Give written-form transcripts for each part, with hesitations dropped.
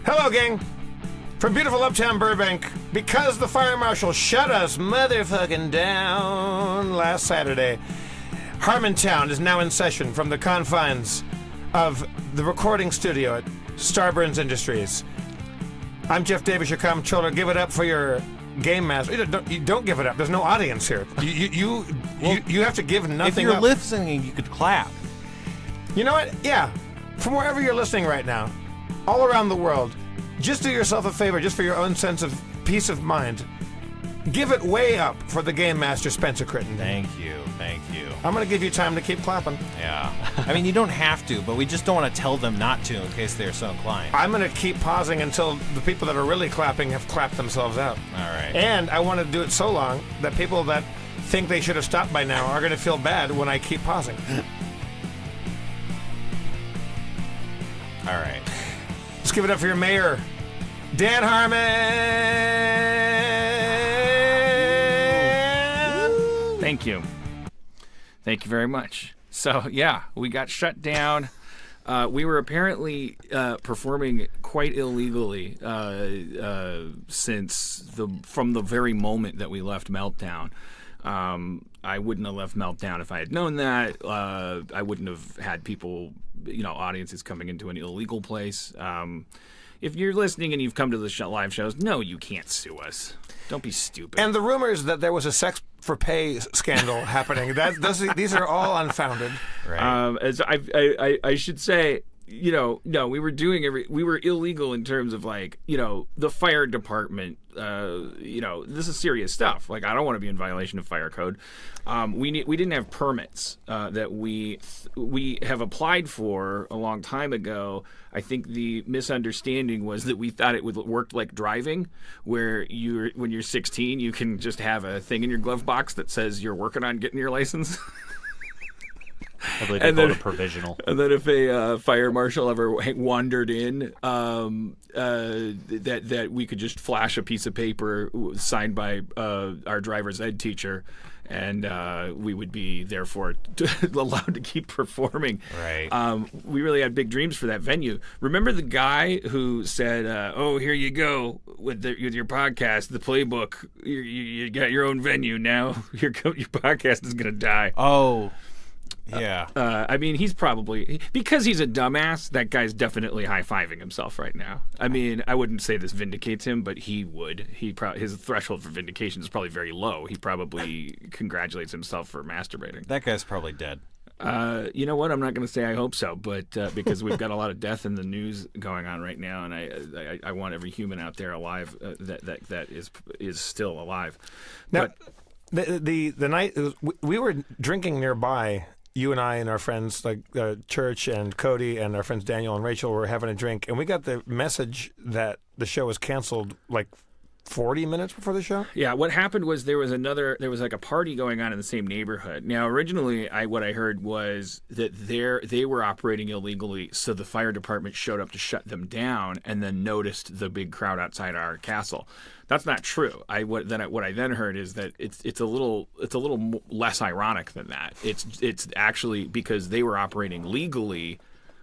Hello, gang. From beautiful uptown Burbank, because the fire marshal shut us motherfucking down last Saturday, Harmontown is now in session from the confines of the recording studio at Starburns Industries. I'm Jeff Davis, your comptroller. Give it up for your game master. You don't give it up. There's no audience here. You have to give nothing up. If you're listening, you could clap. You know what? Yeah. From wherever you're listening right now, all around the world, just do yourself a favor, just for your own sense of peace of mind. Give it way up for the game master, Spencer Critton. Thank you. I'm going to give you time to keep clapping. Yeah. I mean, you don't have to, but we just don't want to tell them not to in case they're so inclined. I'm going to keep pausing until the people that are really clapping have clapped themselves out. All right. And I want to do it so long that people that think they should have stopped by now are going to feel bad when I keep pausing. All right. Let's give it up for your mayor, Dan Harmon. Thank you. Thank you very much. So, yeah, we got shut down. We were apparently performing quite illegally from the very moment that we left Meltdown. I wouldn't have left Meltdown if I had known that. I wouldn't have had people, audiences coming into an illegal place. If you're listening and you've come to the live shows, no, you can't sue us. Don't be stupid. And the rumors that there was a sex for pay scandal happening, these are all unfounded. Right. As I should say, no, we were illegal in terms of the fire department. This is serious stuff. I don't want to be in violation of fire code. We didn't have permits that we have applied for a long time ago. I think the misunderstanding was that we thought it would work like driving, where when you're 16, you can just have a thing in your glove box that says you're working on getting your license. I believe they call it a provisional. And then if a fire marshal ever wandered in, that we could just flash a piece of paper signed by our driver's ed teacher, and we would be therefore allowed to keep performing. Right. We really had big dreams for that venue. Remember the guy who said, "Oh, here you go with your podcast, the playbook. You got your own venue now. Your podcast is gonna die." Oh. Yeah. I mean, he's probably, because he's a dumbass, that guy's definitely high-fiving himself right now. I mean, I wouldn't say this vindicates him, but he would. His threshold for vindication is probably very low. He probably congratulates himself for masturbating. That guy's probably dead. You know what? I'm not going to say I hope so, but because we've got a lot of death in the news going on right now, and I want every human out there alive that is still alive. Now, but the night we were drinking nearby. You and I and our friends like Church and Cody and our friends Daniel and Rachel were having a drink, and we got the message that the show was canceled 40 minutes before the show? Yeah, what happened was there was a party going on in the same neighborhood. Now, originally, what I heard was that they were operating illegally, so the fire department showed up to shut them down and then noticed the big crowd outside our castle. That's not true. What I then heard is that it's a little less ironic than that. It's actually because they were operating legally,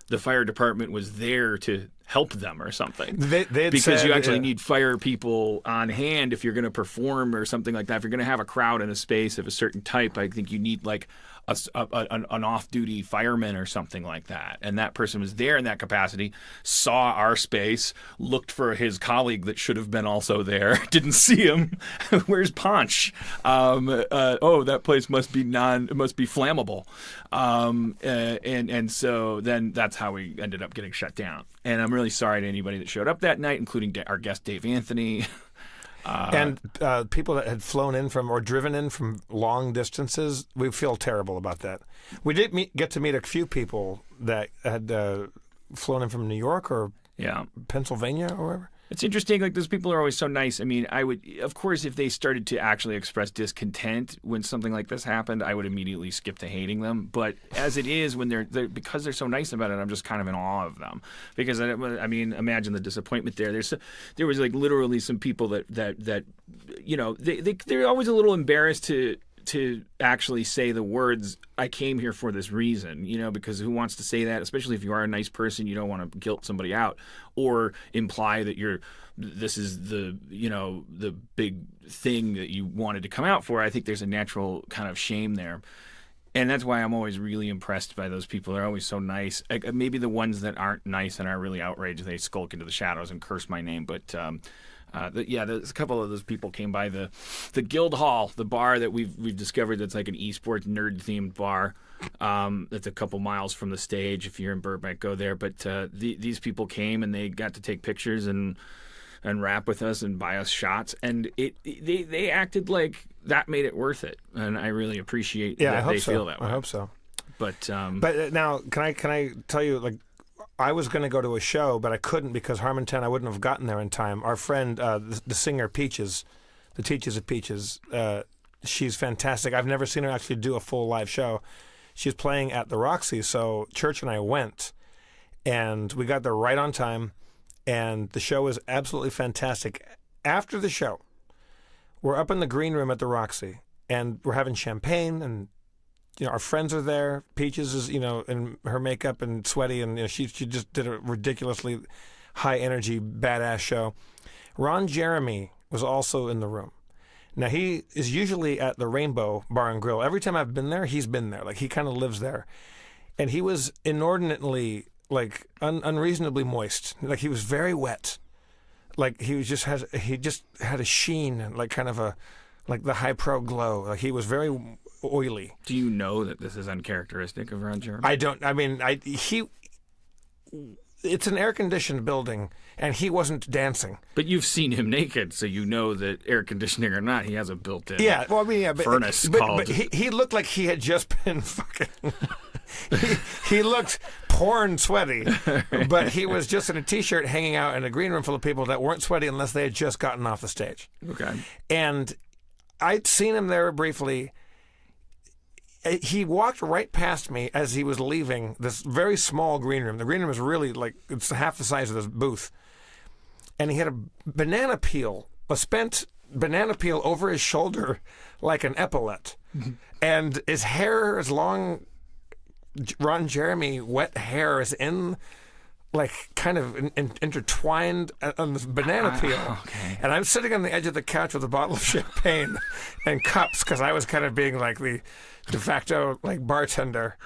the fire department was there to help them or something. Because you actually need fire people on hand if you're going to perform or something like that. If you're going to have a crowd in a space of a certain type, I think you need an off-duty fireman or something like that. And that person was there in that capacity, saw our space, looked for his colleague that should have been also there, didn't see him. Where's Ponch? That place must be flammable. And so then that's how we ended up getting shut down. And I'm really sorry to anybody that showed up that night, including our guest Dave Anthony. And people that had flown in from or driven in from long distances, we feel terrible about that. We did get to meet a few people that had flown in from New York or Pennsylvania or wherever. It's interesting. Those people are always so nice. I mean, I would, of course, if they started to actually express discontent when something like this happened, I would immediately skip to hating them. But as it is, when they're because they're so nice about it, I'm just kind of in awe of them. Because I mean, imagine the disappointment there. There was literally some people that they're always a little embarrassed to to actually say the words, I came here for this reason, because who wants to say that, especially if you are a nice person, you don't want to guilt somebody out or imply that this is the big thing that you wanted to come out for. I think there's a natural kind of shame there. And that's why I'm always really impressed by those people. They're always so nice. Maybe the ones that aren't nice and are really outraged, they skulk into the shadows and curse my name. But there's a couple of those people came by the Guild Hall, the bar that we've discovered that's like an esports nerd themed bar. That's a couple miles from the stage. If you're in Burbank, go there. But these people came and they got to take pictures and rap with us and buy us shots, and they acted like that made it worth it, and I really appreciate that they feel that way. I hope so. But now, can I tell you, like, I was going to go to a show, but I couldn't because Harmontown, I wouldn't have gotten there in time. Our friend, the singer Peaches, the Teachers of Peaches, she's fantastic. I've never seen her actually do a full live show. She's playing at the Roxy, so Church and I went, and we got there right on time. And the show was absolutely fantastic. After the show, we're up in the green room at the Roxy, and we're having champagne, and our friends are there. Peaches is in her makeup and sweaty, and she just did a ridiculously high energy badass show. Ron Jeremy was also in the room. Now he is usually at the Rainbow Bar and Grill. Every time I've been there, he's been there. Like he kind of lives there, and he was inordinately. Like unreasonably moist, like he was very wet, like he just had a sheen, like kind of like the high pro glow. Like he was very oily. Do you know that this is uncharacteristic of Ron Jeremy? I don't. I mean, it's an air conditioned building, and he wasn't dancing. But you've seen him naked, so you know that air conditioning or not, he has a built-in furnace called. But he looked like he had just been fucking. He looked porn sweaty, but he was just in a t-shirt hanging out in a green room full of people that weren't sweaty unless they had just gotten off the stage. Okay. And I'd seen him there briefly. He walked right past me as he was leaving this very small green room. The green room is really it's half the size of this booth. And he had a spent banana peel over his shoulder like an epaulette. And his hair, his long Ron Jeremy wet hair is in kind of intertwined on this banana peel. Okay. And I'm sitting on the edge of the couch with a bottle of champagne and cups because I was kind of being like the de facto bartender.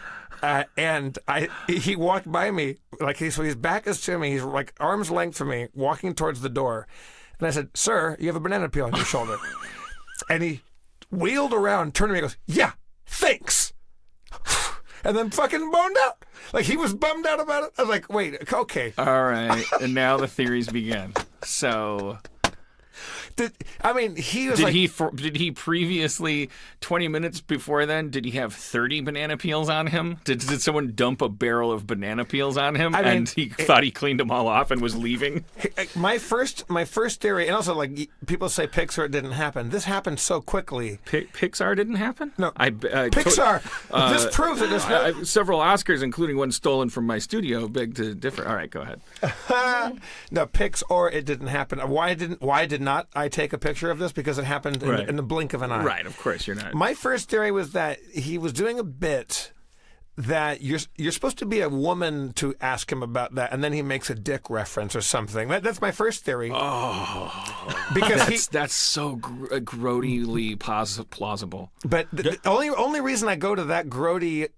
And he walked by me, so his back is to me, he's like arm's length from me, walking towards the door. And I said, "Sir, you have a banana peel on your shoulder." And he wheeled around, turned to me and goes, "Yeah, thanks." And then fucking boned out. Like, he was bummed out about it. I was like, wait, okay. All right. And now the theories begin. So... he was Did he previously, 20 minutes before then, did he have 30 banana peels on him? Did someone dump a barrel of banana peels on him and he thought he cleaned them all off and was leaving? My first theory, and also people say Pixar didn't happen. This happened so quickly. Pixar didn't happen? No. Pixar. This proves it. Several Oscars, including one stolen from my studio, beg to differ. All right, go ahead. No, Pixar, it didn't happen. Why did not I take a picture of this? Because it happened in the blink of an eye. Right, of course you're not. My first theory was that he was doing a bit that you're supposed to be a woman to ask him about that, and then he makes a dick reference or something. That's my first theory. Oh, because that's so Grodily plausible. But the only reason I go to that Grodily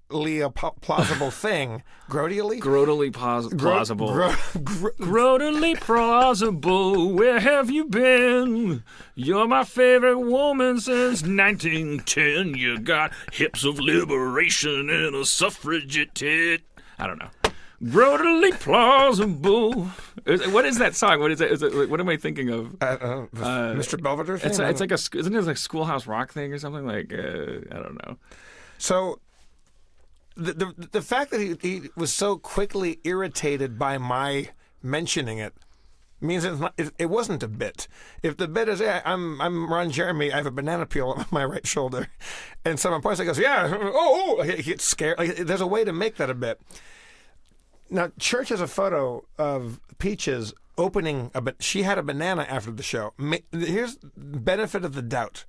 plausible thing, Grodily plausible. Grodily plausible, where have you been? You're my favorite woman since 1910. You got hips of liberation and a suffragette tit. I don't know. Grodily plausible. What is that song? What is it? What am I thinking of? Mr. Belvedere thing? It's like isn't it like a Schoolhouse Rock thing or something? I don't know. So the fact that he was so quickly irritated by my mentioning it means it wasn't a bit. If the bit is, I'm Ron Jeremy, I have a banana peel on my right shoulder, and someone points, he goes, he gets scared. There's a way to make that a bit. Now, Church has a photo of Peaches opening she had a banana after the show. Here's benefit of the doubt.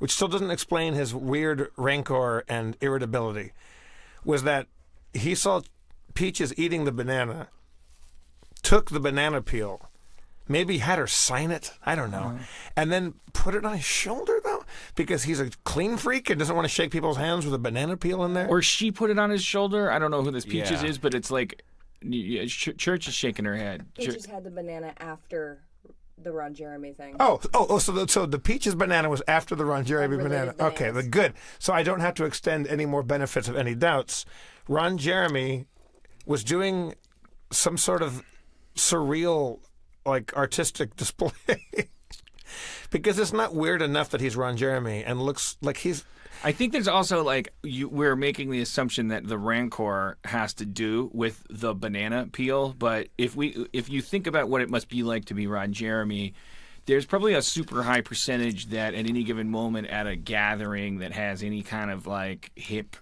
which still doesn't explain his weird rancor and irritability, was that he saw Peaches eating the banana, took the banana peel, maybe had her sign it, I don't know, and then put it on his shoulder, though, because he's a clean freak and doesn't want to shake people's hands with a banana peel in there. Or she put it on his shoulder. I don't know who this Peaches Yeah. is, but it's like Church is shaking her head. Peaches had the banana after the Ron Jeremy thing. So the Peaches banana was after the Ron Jeremy banana. Unrelated Okay, bananas. good. So I don't have to extend any more benefits of any doubts. Ron Jeremy was doing some sort of surreal, like, artistic display. Because it's not weird enough that he's Ron Jeremy and looks like he's... I think there's also like we're making the assumption that the rancor has to do with the banana peel, but if you think about what it must be like to be Ron Jeremy, there's probably a super high percentage that at any given moment at a gathering that has any kind of like hip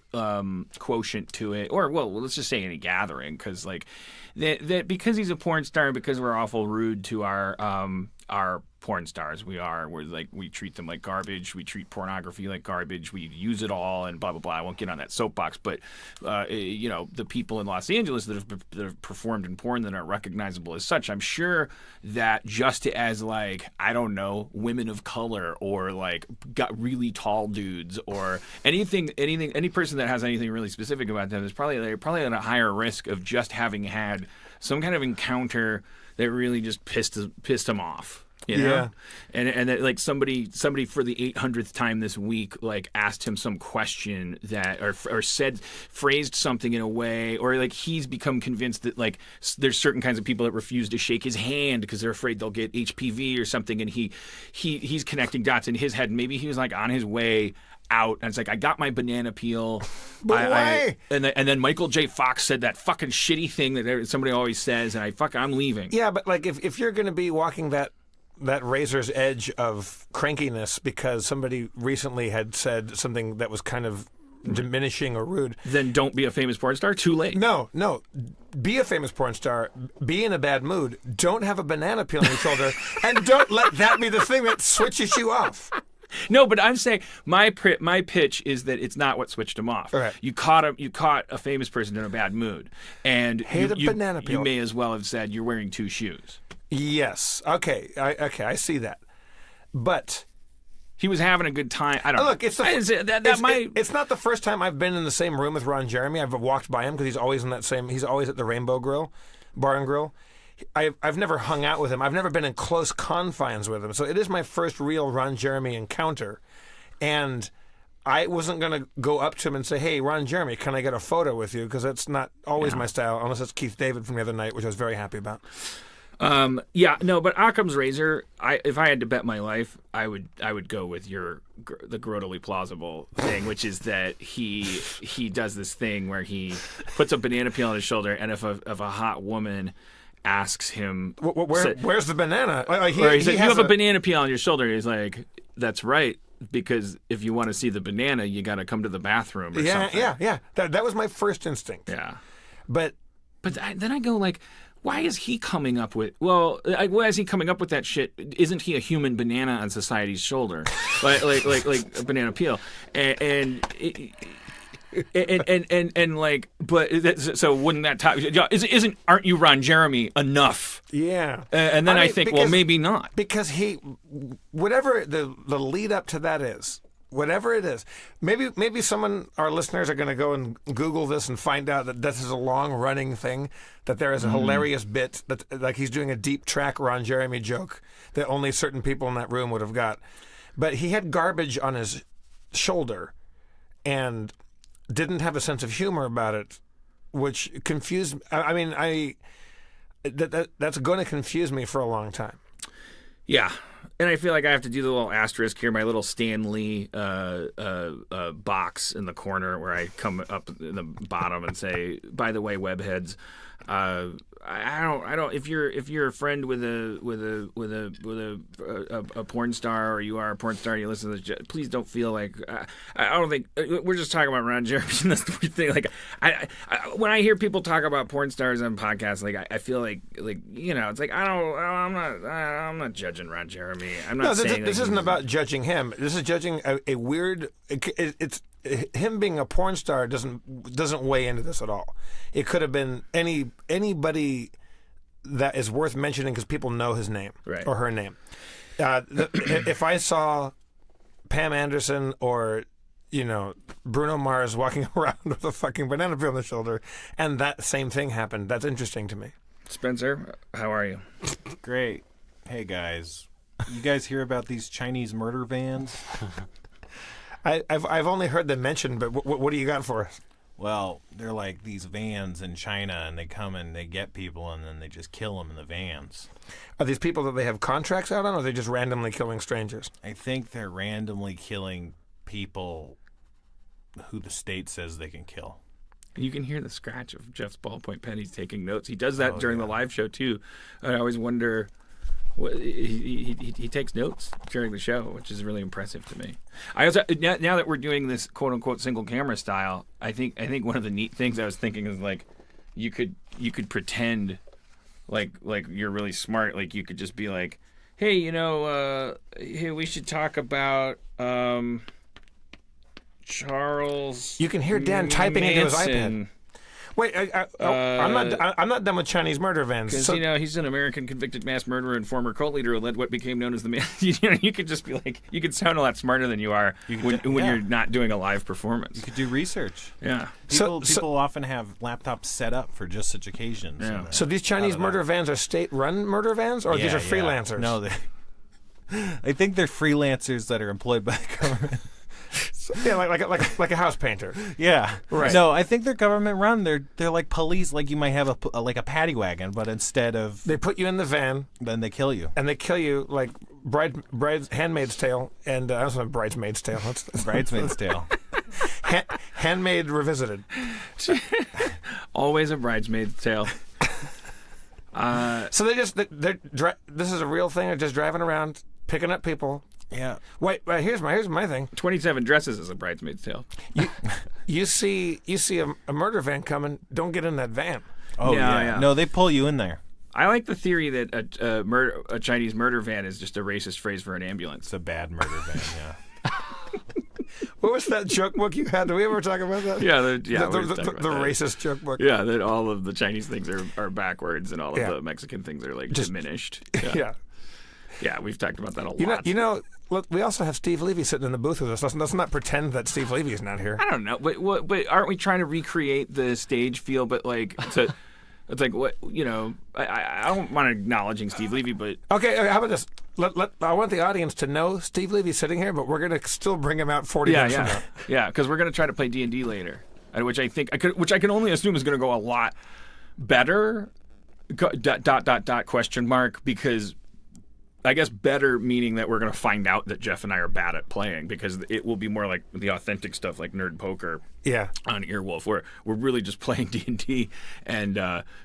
quotient to it, or well, let's just say any gathering, because like that because he's a porn star and because we're awful rude to our porn stars, we treat them like garbage. We treat pornography like garbage. We use it all and blah blah blah. I won't get on that soapbox, but the people in Los Angeles that have performed in porn that aren't recognizable as such, I'm sure that just as like, I don't know, women of color or like got really tall dudes or any person that has anything really specific about them is probably at a higher risk of just having had some kind of encounter that really just pissed them off. You know? Yeah. And that, like, somebody for the 800th time this week, like, asked him some question that, or phrased something in a way, or like he's become convinced that like there's certain kinds of people that refuse to shake his hand because they're afraid they'll get HPV or something, and he's connecting dots in his head. Maybe he was like on his way out, and it's like, I got my banana peel. But why? And then Michael J. Fox said that fucking shitty thing that somebody always says, and I'm leaving. Yeah, but like if you're going to be walking that razor's edge of crankiness because somebody recently had said something that was kind of diminishing or rude, then don't be a famous porn star. Too late. No. Be a famous porn star. Be in a bad mood. Don't have a banana peel on your shoulder, and don't let that be the thing that switches you off. No, but I'm saying my pitch is that it's not what switched him off. Right. You caught a famous person in a bad mood, and banana peel. You may as well have said you're wearing two shoes. Yes. Okay. I see that. But he was having a good time. I don't know. Look, it's not the first time I've been in the same room with Ron Jeremy. I've walked by him because he's always he's always at the Rainbow Grill, Bar and Grill. I've never hung out with him. I've never been in close confines with him. So it is my first real Ron Jeremy encounter. And I wasn't going to go up to him and say, hey, Ron Jeremy, can I get a photo with you? Because that's not always my style, unless it's Keith David from the other night, which I was very happy about. But Occam's razor, if I had to bet my life, I would go with the Grodily Plausible thing, which is that he does this thing where he puts a banana peel on his shoulder, and if a hot woman asks him, where's the banana? You have a banana peel on your shoulder. He's like, that's right, because if you want to see the banana, you got to come to the bathroom or something. Yeah. That was my first instinct. Yeah. But then I go like, why is he coming up with? Why is he coming up with that shit? Isn't he a human banana on society's shoulder, like a banana peel? So wouldn't that aren't you Ron Jeremy enough? Yeah. And then I think, well, maybe not, because whatever the lead up to that is. Whatever it is, maybe our listeners are going to go and Google this and find out that this is a long-running thing, that there is a hilarious bit that like he's doing a deep track Ron Jeremy joke that only certain people in that room would have got. But he had garbage on his shoulder and didn't have a sense of humor about it, which confused. I mean, that's going to confuse me for a long time. Yeah. And I feel like I have to do the little asterisk here, my little Stan Lee box in the corner where I come up in the bottom and say, by the way, webheads, I don't. If you're a friend with a porn star, or you are a porn star, you listen to this, please don't feel like I don't think we're just talking about Ron Jeremy. And that's the weird thing. Like I when I hear people talk about porn stars on podcasts, like I feel like it's like I'm not judging Ron Jeremy. I'm not saying this isn't about judging him. This is judging a weird. It's him being a porn star doesn't weigh into this at all. It could have been anybody that is worth mentioning because people know his name or her name. If I saw Pam Anderson or Bruno Mars walking around with a fucking banana peel on the shoulder, and that same thing happened, that's interesting to me. Spencer, how are you? Great. Hey guys, you guys hear about these Chinese murder vans? I've only heard them mentioned, but what do you got for us? Well, they're like these vans in China, and they come and they get people, and then they just kill them in the vans. Are these people that they have contracts out on, or are they just randomly killing strangers? I think they're randomly killing people who the state says they can kill. You can hear the scratch of Jeff's ballpoint pen. He's taking notes. He does that during the live show, too. I always wonder... He takes notes during the show, which is really impressive to me. I also now that we're doing this quote unquote single camera style, I think one of the neat things I was thinking is like you could pretend like you're really smart. Like you could just be like, hey, hey, we should talk about Charles. You can hear Dan typing into his iPad. Wait, I'm not done with Chinese murder vans. Because he's an American convicted mass murderer and former cult leader who led what became known as the man. You could just be like, you could sound a lot smarter than you are when you're not doing a live performance. You could do research. Yeah, people often have laptops set up for just such occasions. Yeah. So these Chinese murder vans are state-run murder vans, or these are freelancers? No, I think they're freelancers that are employed by the government. Yeah, like a house painter. Yeah, right. No, I think they're government run. They're like police. Like you might have a paddy wagon, but instead of they put you in the van, then they kill you. And they kill you like Handmaid's Tale, and I also have Bridesmaid's Tale. Bridesmaid's Tale. Handmaid Revisited. Always a Bridesmaid's Tale. So this is a real thing. They're just driving around picking up people. Yeah. Wait. Here's my thing. 27 dresses as a Bridesmaid's Tale. You see a murder van coming. Don't get in that van. Oh yeah. No, they pull you in there. I like the theory that a Chinese murder van is just a racist phrase for an ambulance. It's a bad murder van. Yeah. What was that joke book you had? Did we ever talk about that? Yeah, the racist joke book. Yeah, that all of the Chinese things are backwards and all of the Mexican things are like just diminished. Yeah. Yeah, we've talked about that a lot. Look, we also have Steve Levy sitting in the booth with us. Let's not pretend that Steve Levy is not here. I don't know, but aren't we trying to recreate the stage feel? But like, it's like what I don't mind acknowledging Steve Levy, but okay. How about this? I want the audience to know Steve Levy's sitting here, but we're gonna still bring him out 40 minutes from now. Yeah, because we're gonna try to play D&D later, which I can only assume is gonna go a lot better. Question mark because. I guess better meaning that we're going to find out that Jeff and I are bad at playing because it will be more like the authentic stuff like Nerd Poker on Earwolf where we're really just playing D&D and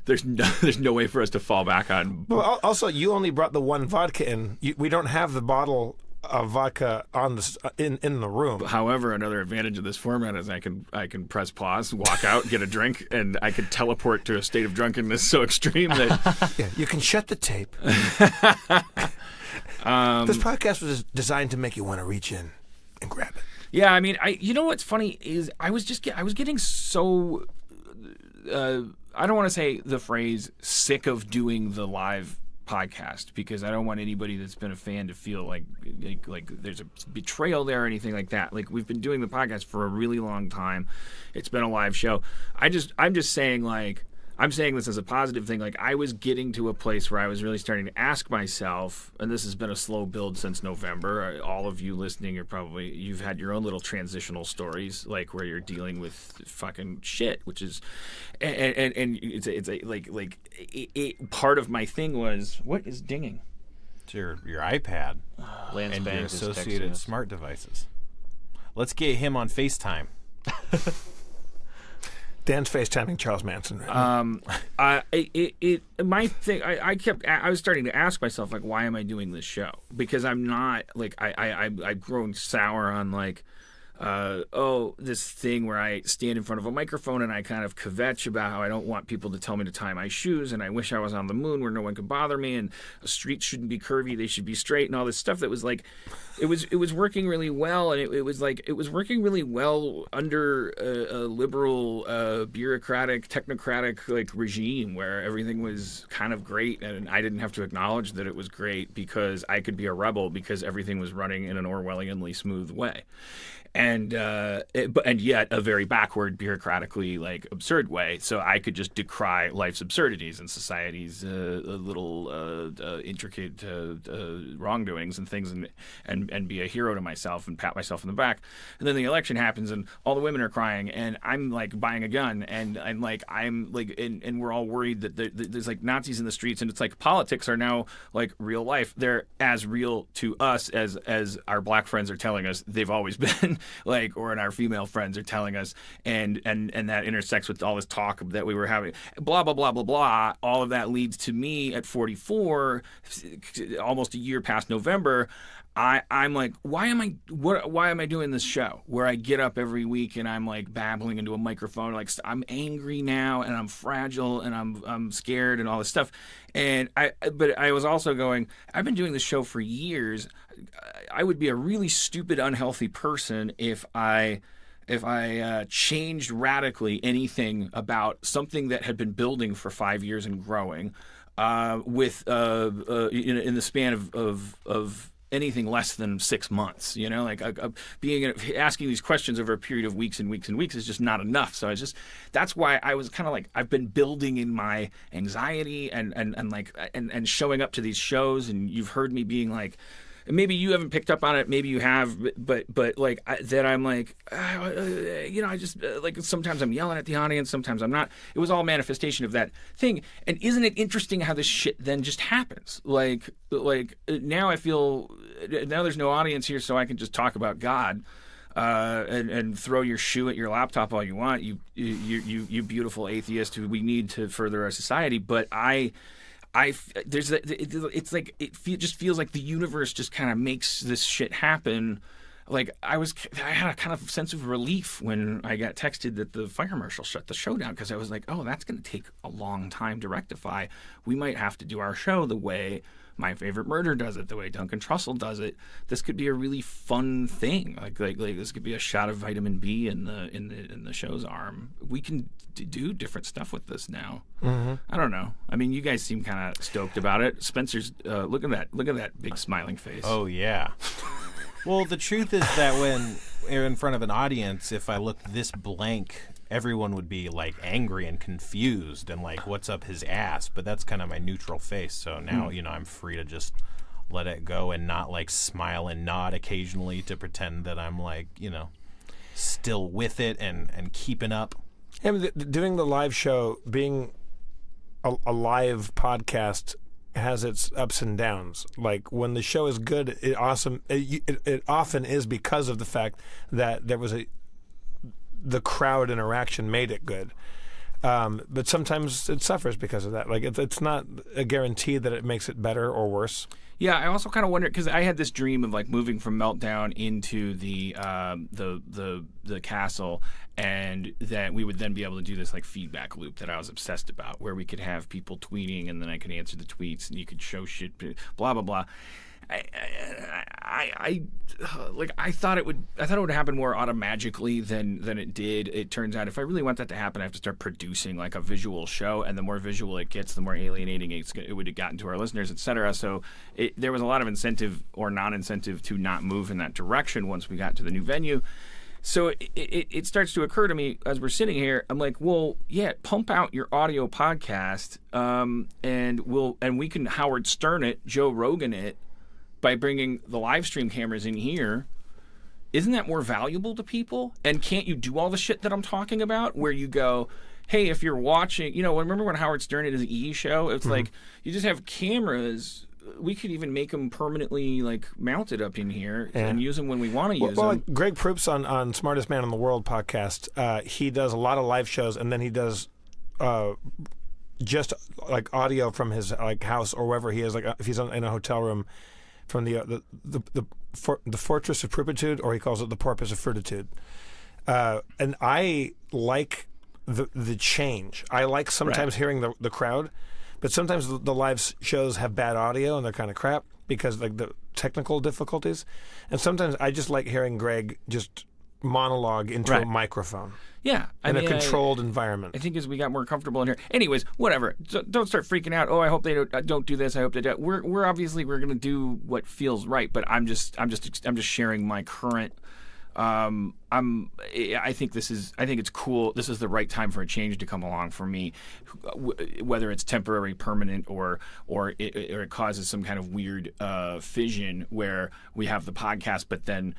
there's no way for us to fall back on. Well, also, you only brought the one vodka in. We don't have the bottle of vodka on in the room. However, another advantage of this format is I can press pause, walk out, get a drink, and I can teleport to a state of drunkenness so extreme that you can shut the tape. This podcast was designed to make you want to reach in and grab it. Yeah, I mean, you know what's funny is I was getting so I don't want to say the phrase sick of doing the live podcast because I don't want anybody that's been a fan to feel like there's a betrayal there or anything like that. Like we've been doing the podcast for a really long time. It's been a live show. I'm just saying like I'm saying this as a positive thing. Like I was getting to a place where I was really starting to ask myself, and this has been a slow build since November. All of you listening, you've had your own little transitional stories, like where you're dealing with fucking shit, which is, and it's part of my thing was what is dinging? It's your iPad Lance and Bank your is associated texting smart devices. Let's get him on FaceTime. Dan's FaceTiming Charles Manson. My thing, I was starting to ask myself, like, why am I doing this show? Because I'm not, like, I've grown sour on, like, this thing where I stand in front of a microphone and I kind of kvetch about how I don't want people to tell me to tie my shoes, and I wish I was on the moon where no one could bother me, and streets shouldn't be curvy, they should be straight, and all this stuff that was like, it was working really well, and it was working really well under a liberal, bureaucratic, technocratic like regime where everything was kind of great, and I didn't have to acknowledge that it was great because I could be a rebel because everything was running in an Orwellianly smooth way. And yet a very backward, bureaucratically like absurd way. So I could just decry life's absurdities and society's little intricate wrongdoings and things, and be a hero to myself and pat myself in the back. And then the election happens, and all the women are crying, and I'm like buying a gun, and and we're all worried that there's like Nazis in the streets, and it's like politics are now like real life. They're as real to us as our black friends are telling us they've always been. Like, or our female friends are telling us, and that intersects with all this talk that we were having, blah blah blah blah blah. All of that leads to me at 44, almost a year past November. I'm like, why am I doing this show where I get up every week and I'm like babbling into a microphone, like I'm angry now and I'm fragile and I'm scared and all this stuff. But I was also going, I've been doing this show for years. I would be a really stupid, unhealthy person if I changed radically anything about something that had been building for 5 years and growing, in the span of anything less than 6 months, like asking these questions over a period of weeks and weeks and weeks is just not enough. So that's why I was kind of like, I've been building in my anxiety and showing up to these shows, and you've heard me being like, maybe you haven't picked up on it, maybe you have, but like I'm like, I just like sometimes I'm yelling at the audience, sometimes I'm not. It was all manifestation of that thing. And isn't it interesting how this shit then just happens? Like now I feel now there's no audience here, so I can just talk about God. And throw your shoe at your laptop all you want, you beautiful atheist who we need to further our society. But just feels like the universe just kind of makes this shit happen. Like I had a kind of sense of relief when I got texted that the fire marshal shut the show down, because I was like, oh, that's going to take a long time to rectify. We might have to do our show the way My Favorite Murder does it, the way Duncan Trussell does it. This could be a really fun thing. Like this could be a shot of vitamin B in the show's arm. We can do different stuff with this now. Mm-hmm. I don't know. I mean, you guys seem kind of stoked about it. Spencer's look at that big smiling face. Oh yeah. Well, the truth is that when you're in front of an audience, if I looked this blank, everyone would be like angry and confused and like, what's up his ass? But that's kind of my neutral face. So now, I'm free to just let it go and not like smile and nod occasionally to pretend that I'm like, still with it and keeping up. And doing the live show, being a live podcast, has its ups and downs. Like when the show is good, it often is because of the fact that there was the crowd interaction made it good. But sometimes it suffers because of that. Like it's not a guarantee that it makes it better or worse. Yeah, I also kind of wonder, because I had this dream of like moving from Meltdown into the castle, and that we would then be able to do this like feedback loop that I was obsessed about, where we could have people tweeting and then I could answer the tweets and you could show shit, blah blah blah. I thought it would happen more automagically than it did. It turns out if I really want that to happen, I have to start producing like a visual show, and the more visual it gets, the more alienating it would have gotten to our listeners, etc. So there was a lot of incentive or non-incentive to not move in that direction once we got to the new venue. So it starts to occur to me as we're sitting here. I'm like, well, yeah, pump out your audio podcast, and we can Howard Stern it, Joe Rogan it, by bringing the live stream cameras in here. Isn't that more valuable to people? And can't you do all the shit that I'm talking about, where you go, hey, if you're watching, remember when Howard Stern did his E! show? It's like you just have cameras even make them permanently like mounted up in here and use them when we want to use Well, them. like Greg Proops on Smartest Man in the World podcast, he does a lot of live shows, and then he does just like audio from his like house or wherever he is. Like if he's in a hotel room, from the Fortress of Prupitude, or he calls it the Porpoise of Fruititude. And I like the change. I like sometimes hearing the crowd, but sometimes the live shows have bad audio and they're kind of crap because like the technical difficulties. And sometimes I just like hearing Greg just monologue into a microphone. Yeah, in a controlled environment. I think as we got more comfortable in here. Anyways, whatever. So don't start freaking out. Oh, I hope they don't do this. I hope they do. We're obviously going to do what feels right. But I'm just sharing my current. I think it's cool. This is the right time for a change to come along for me, whether it's temporary, permanent, or it causes some kind of weird fission where we have the podcast, but then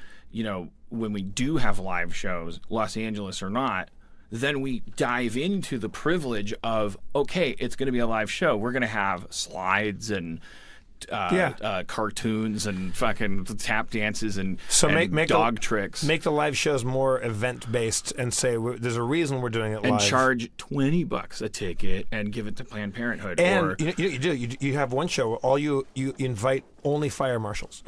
when we do have live shows, Los Angeles or not, then we dive into the privilege of, okay, it's going to be a live show. We're going to have slides and cartoons and fucking tap dances and make dog tricks. Make the live shows more event-based and say there's a reason we're doing it live. And charge $20 a ticket and give it to Planned Parenthood. And you have one show where you invite only fire marshals.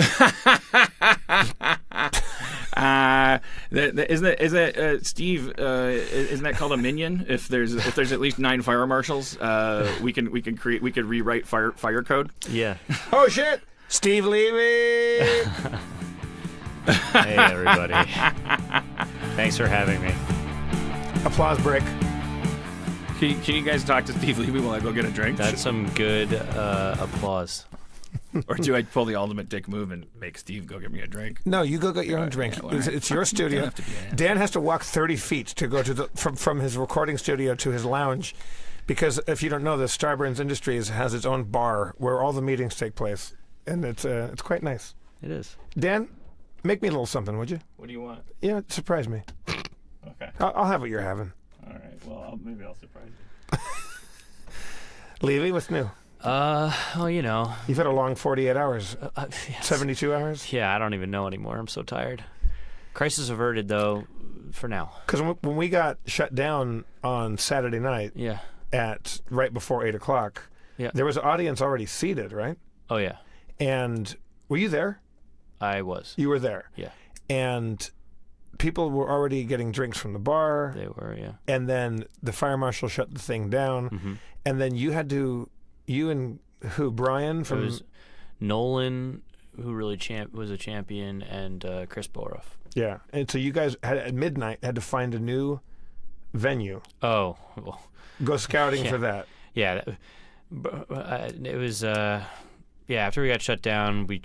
Isn't that Steve? Isn't that called a minion? If there's at least 9 fire marshals, we can rewrite fire code. Yeah. Oh shit! Steve Levy. Hey everybody. Thanks for having me. Applause break. Can you guys talk to Steve Levy while I go get a drink? That's some good applause. Or do I pull the ultimate dick move and make Steve go get me a drink? No, you go get your own drink. Yeah, It's your studio. Dan has to walk 30 feet to go to from his recording studio to his lounge, because if you don't know this, Starburns Industries has its own bar where all the meetings take place, and it's quite nice. It is. Dan, make me a little something, would you? What do you want? Yeah, surprise me. Okay. I'll have what you're having. All right. Well, maybe I'll surprise you. Levy, what's new? Well, You've had a long 48 hours. Yes. 72 hours? Yeah, I don't even know anymore. I'm so tired. Crisis averted, though, for now. Because when we got shut down on Saturday night at right before 8 o'clock, there was an audience already seated, right? Oh, yeah. And were you there? I was. You were there. Yeah. And people were already getting drinks from the bar. They were, yeah. And then the fire marshal shut the thing down. Mm-hmm. And then you had to... You and who? Brian from... It was Nolan, who really was a champion, and Chris Boroff. Yeah. And so you guys, at midnight, had to find a new venue. Oh. Well, go scouting for that. Yeah. It was... after we got shut down, we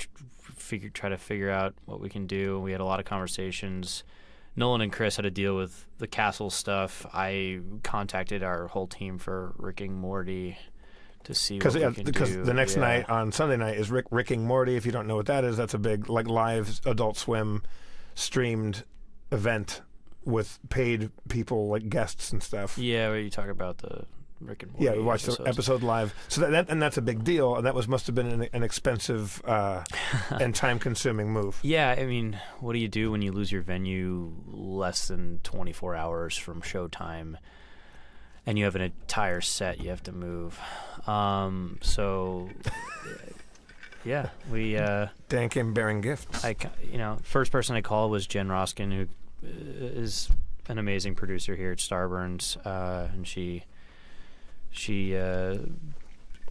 try to figure out what we can do. We had a lot of conversations. Nolan and Chris had to deal with the castle stuff. I contacted our whole team for Ricking Morty to see what we can do. Because the next night on Sunday night is Ricking Morty. If you don't know what that is, that's a big live Adult Swim streamed event with paid people like guests and stuff. Yeah, where you talk about the Rick and Morty. Yeah, we watched episodes. the episode live. So that's a big deal, and that must have been an expensive and time-consuming move. Yeah, I mean, what do you do when you lose your venue less than 24 hours from showtime? And you have an entire set you have to move. We... Dan came bearing gifts. First person I called was Jen Roskin, who is an amazing producer here at Starburns, and she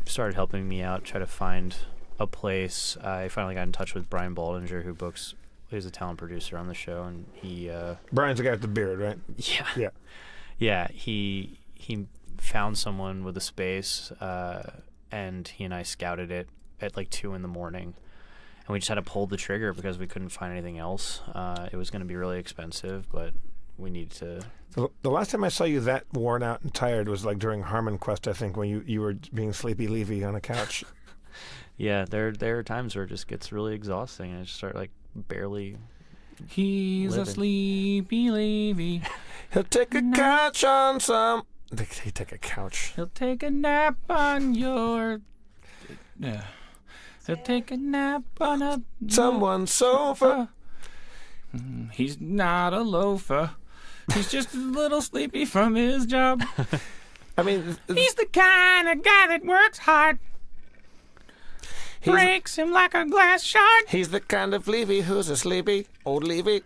started helping me out, try to find a place. I finally got in touch with Brian Baldinger, he's a talent producer on the show, and he... Brian's the guy with the beard, right? Yeah. Yeah. Yeah, he found someone with a space, and he and I scouted it at like 2 a.m, and we just had to pull the trigger because we couldn't find anything else. It was going to be really expensive, but we needed to... The last time I saw you that worn out and tired was like during Harmon Quest, I think, when you were being Sleepy Levy on a couch. Yeah, there are times where it just gets really exhausting, and I just start like barely... He's living. A Sleepy Levy. He'll take a couch on some... He'll take a couch. He'll take a nap on your... Yeah. He'll take a nap on a Someone's sofa. He's not a loafer. He's just a little sleepy from his job. I mean, He's the kind of guy that works hard. Breaks him like a glass shard. he's the kind of Levy who's a sleepy old Levy.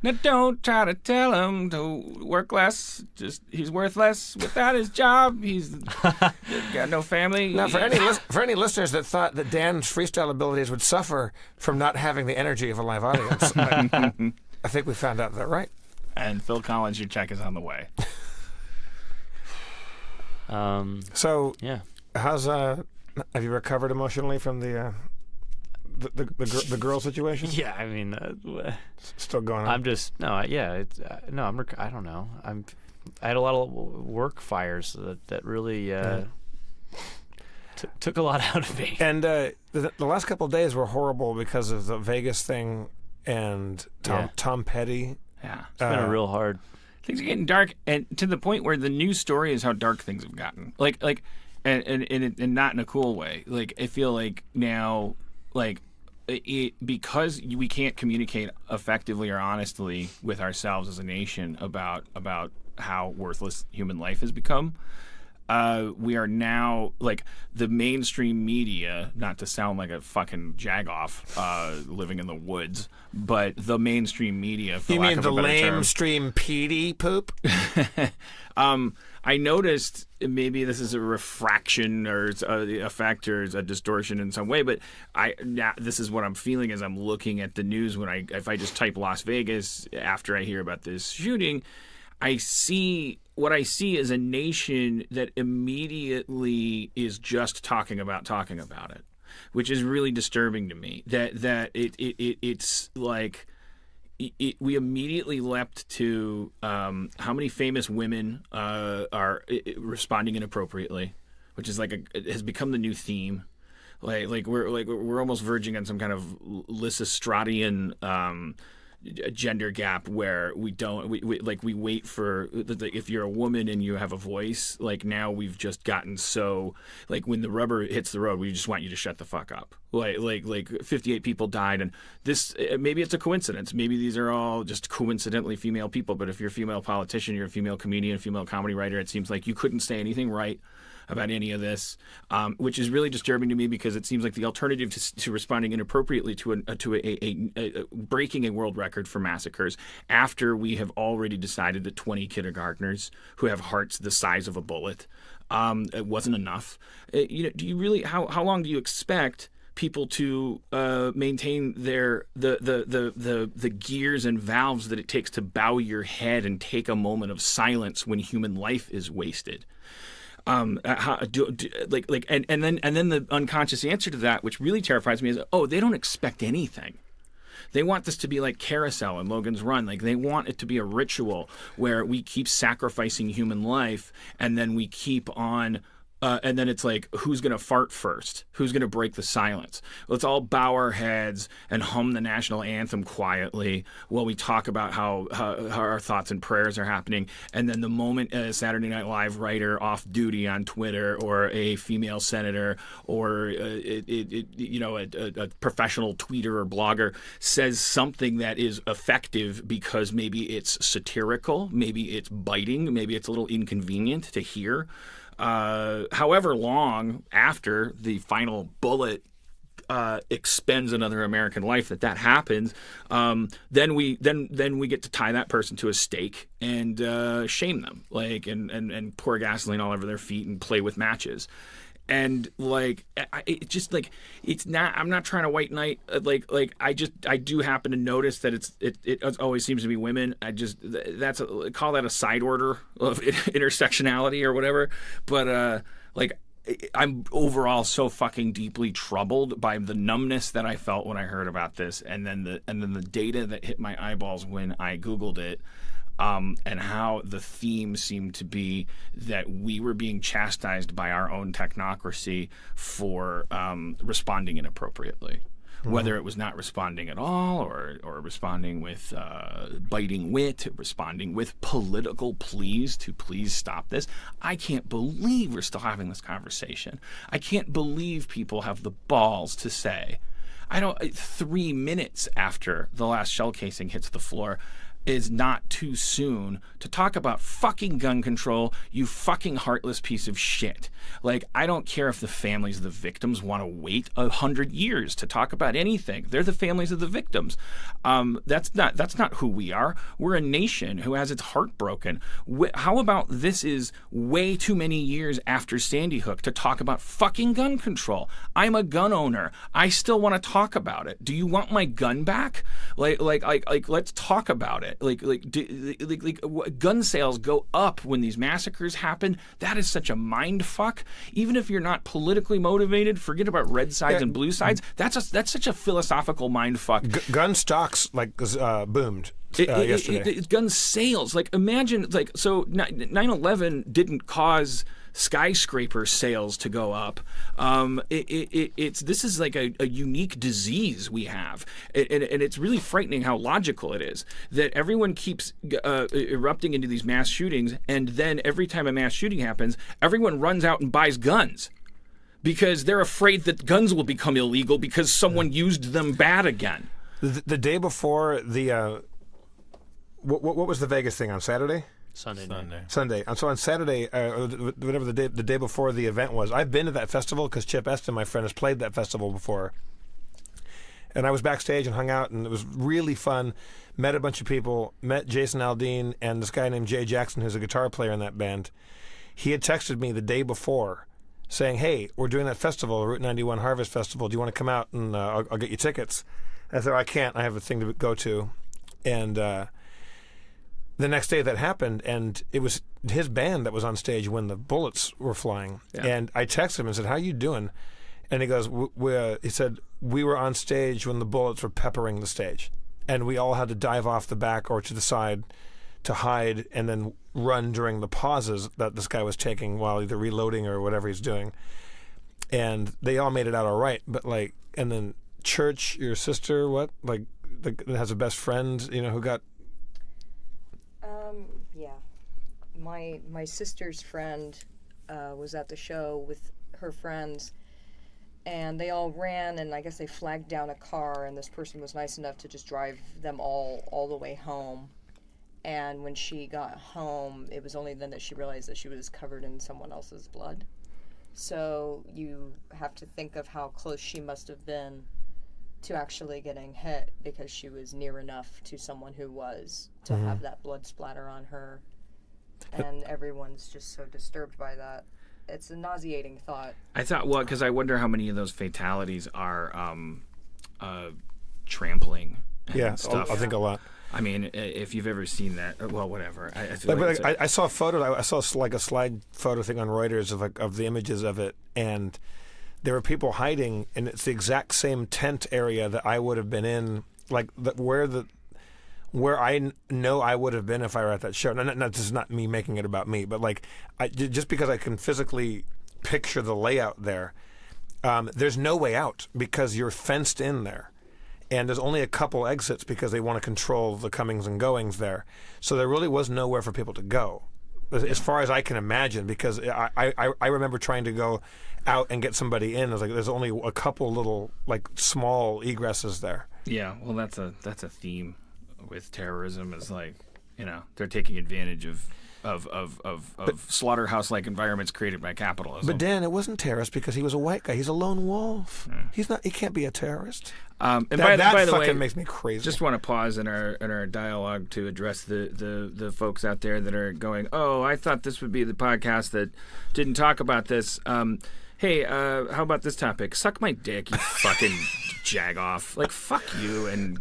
Now don't try to tell him to work less. Just he's worth less without his job. He's got no family. Now, for any listeners that thought that Dan's freestyle abilities would suffer from not having the energy of a live audience, I think we found out that right. And Phil Collins, your check is on the way. So, Yeah. how's have you recovered emotionally from the girl situation? Yeah, I mean, Still going on. I'm just It's no, I don't know. I had a lot of work fires that really took a lot out of me. And the last couple of days were horrible because of the Vegas thing and Tom Petty. Yeah. It's been a real hard. Things are getting dark, and to the point where the news story is how dark things have gotten. And not in a cool way. Like, I feel like now, like, because we can't communicate effectively or honestly with ourselves as a nation about how worthless human life has become. We are now, like, the mainstream media, not to sound like a fucking jagoff living in the woods, but the mainstream media, for You lack mean of the a better term. lamestream PD poop? I noticed, maybe this is a refraction or it's a effect or it's a distortion in some way, but this is what I'm feeling as I'm looking at the news if I just type Las Vegas after I hear about this shooting. What I see is a nation that immediately is just talking about it, which is really disturbing to me. It's like we immediately leapt to how many famous women are responding inappropriately, which is it has become the new theme. We're almost verging on some kind of Lysistratian gender gap where we wait for if you're a woman and you have a voice, like now we've just gotten so like when the rubber hits the road we just want you to shut the fuck up. Like 58 people died, and this maybe it's a coincidence, maybe these are all just coincidentally female people, but if you're a female politician, you're a female comedian, a female comedy writer, it seems like you couldn't say anything right about any of this, which is really disturbing to me because it seems like the alternative to responding inappropriately to a breaking a world record for massacres after we have already decided that 20 kindergartners who have hearts the size of a bullet, it wasn't enough. Do you really? How long do you expect people to maintain the gears and valves that it takes to bow your head and take a moment of silence when human life is wasted? And then the unconscious answer to that, which really terrifies me, is they don't expect anything. They want this to be like Carousel and Logan's Run. Like, they want it to be a ritual where we keep sacrificing human life, and then we keep on. And then it's like, who's going to fart first? Who's going to break the silence? Let's all bow our heads and hum the national anthem quietly while we talk about how our thoughts and prayers are happening. And then the moment a Saturday Night Live writer off duty on Twitter, or a female senator, or a professional tweeter or blogger says something that is effective because maybe it's satirical, maybe it's biting, maybe it's a little inconvenient to hear. However long after the final bullet expends another American life that happens, then we get to tie that person to a stake and shame them, and pour gasoline all over their feet and play with matches. And it's just it's not. I'm not trying to white knight. I do happen to notice that it always seems to be women. Call that a side order of intersectionality or whatever. But I'm overall so fucking deeply troubled by the numbness that I felt when I heard about this, and then the data that hit my eyeballs when I Googled it. And how the theme seemed to be that we were being chastised by our own technocracy for responding inappropriately. whether it was not responding at all or responding with biting wit, responding with political pleas to please stop this. I can't believe we're still having this conversation. I can't believe people have the balls to say, 3 minutes after the last shell casing hits the floor is not too soon to talk about fucking gun control, you fucking heartless piece of shit. Like, I don't care if the families of the victims want to wait 100 years to talk about anything. They're the families of the victims. That's not who we are. We're a nation who has its heart broken. How about this is way too many years after Sandy Hook to talk about fucking gun control? I'm a gun owner. I still want to talk about it. Do you want my gun back? Like, let's talk about it. Gun sales go up when these massacres happen. That is such a mind fuck. Even if you're not politically motivated, forget about red sides and blue sides. That's such a philosophical mind fuck. Gun stocks boomed yesterday. Gun sales, imagine 9/11 didn't cause skyscraper sales to go up. This is like a unique disease we have, and it's really frightening how logical it is that everyone keeps erupting into these mass shootings, and then every time a mass shooting happens, everyone runs out and buys guns because they're afraid that guns will become illegal because someone used them bad again. The day before the what was the Vegas thing on Saturday? Sunday. And so on Saturday, whatever the day before the event was, I've been to that festival because Chip Eston, my friend, has played that festival before. And I was backstage and hung out, and it was really fun. Met a bunch of people, met Jason Aldean and this guy named Jay Jackson, who's a guitar player in that band. He had texted me the day before saying, hey, we're doing that festival, Route 91 Harvest Festival. Do you want to come out and I'll get you tickets? I said, I can't. I have a thing to go to. And the next day that happened, and it was his band that was on stage when the bullets were flying. Yeah. And I texted him and said, how you doing? And he goes, he said, we were on stage when the bullets were peppering the stage. And we all had to dive off the back or to the side to hide and then run during the pauses that this guy was taking while either reloading or whatever he's doing. And they all made it out all right. But and then Church, your sister, has a best friend, who got... Yeah. My sister's friend was at the show with her friends, and they all ran, and I guess they flagged down a car, and this person was nice enough to just drive them all the way home. And when she got home, it was only then that she realized that she was covered in someone else's blood. So you have to think of how close she must have been to actually getting hit, because she was near enough to someone who was to have that blood splatter on her. And everyone's just so disturbed by that. It's a nauseating thought. I thought, because I wonder how many of those fatalities are trampling and stuff. I think a lot. I mean, if you've ever seen that, whatever. I saw a photo. I saw a slide photo thing on Reuters of the images of it, and there were people hiding, and it's the exact same tent area that I would have been in, where I know I would have been if I were at that show. No, this is not me making it about me, but just because I can physically picture the layout there, there's no way out because you're fenced in there. And there's only a couple exits because they want to control the comings and goings there. So there really was nowhere for people to go, as far as I can imagine, because I remember trying to go out and get somebody in. I was like, there's only a couple little, small egresses there. Yeah, well, that's a theme with terrorism, is they're taking advantage of slaughterhouse-like environments created by capitalism. But Dan, it wasn't terrorist because he was a white guy. He's a lone wolf. Yeah. He can't be a terrorist. And that by the fucking way, makes me crazy. Just want to pause in our dialogue to address the folks out there that are going, oh, I thought this would be the podcast that didn't talk about this. Hey, how about this topic? Suck my dick, you fucking jag off. Fuck you. And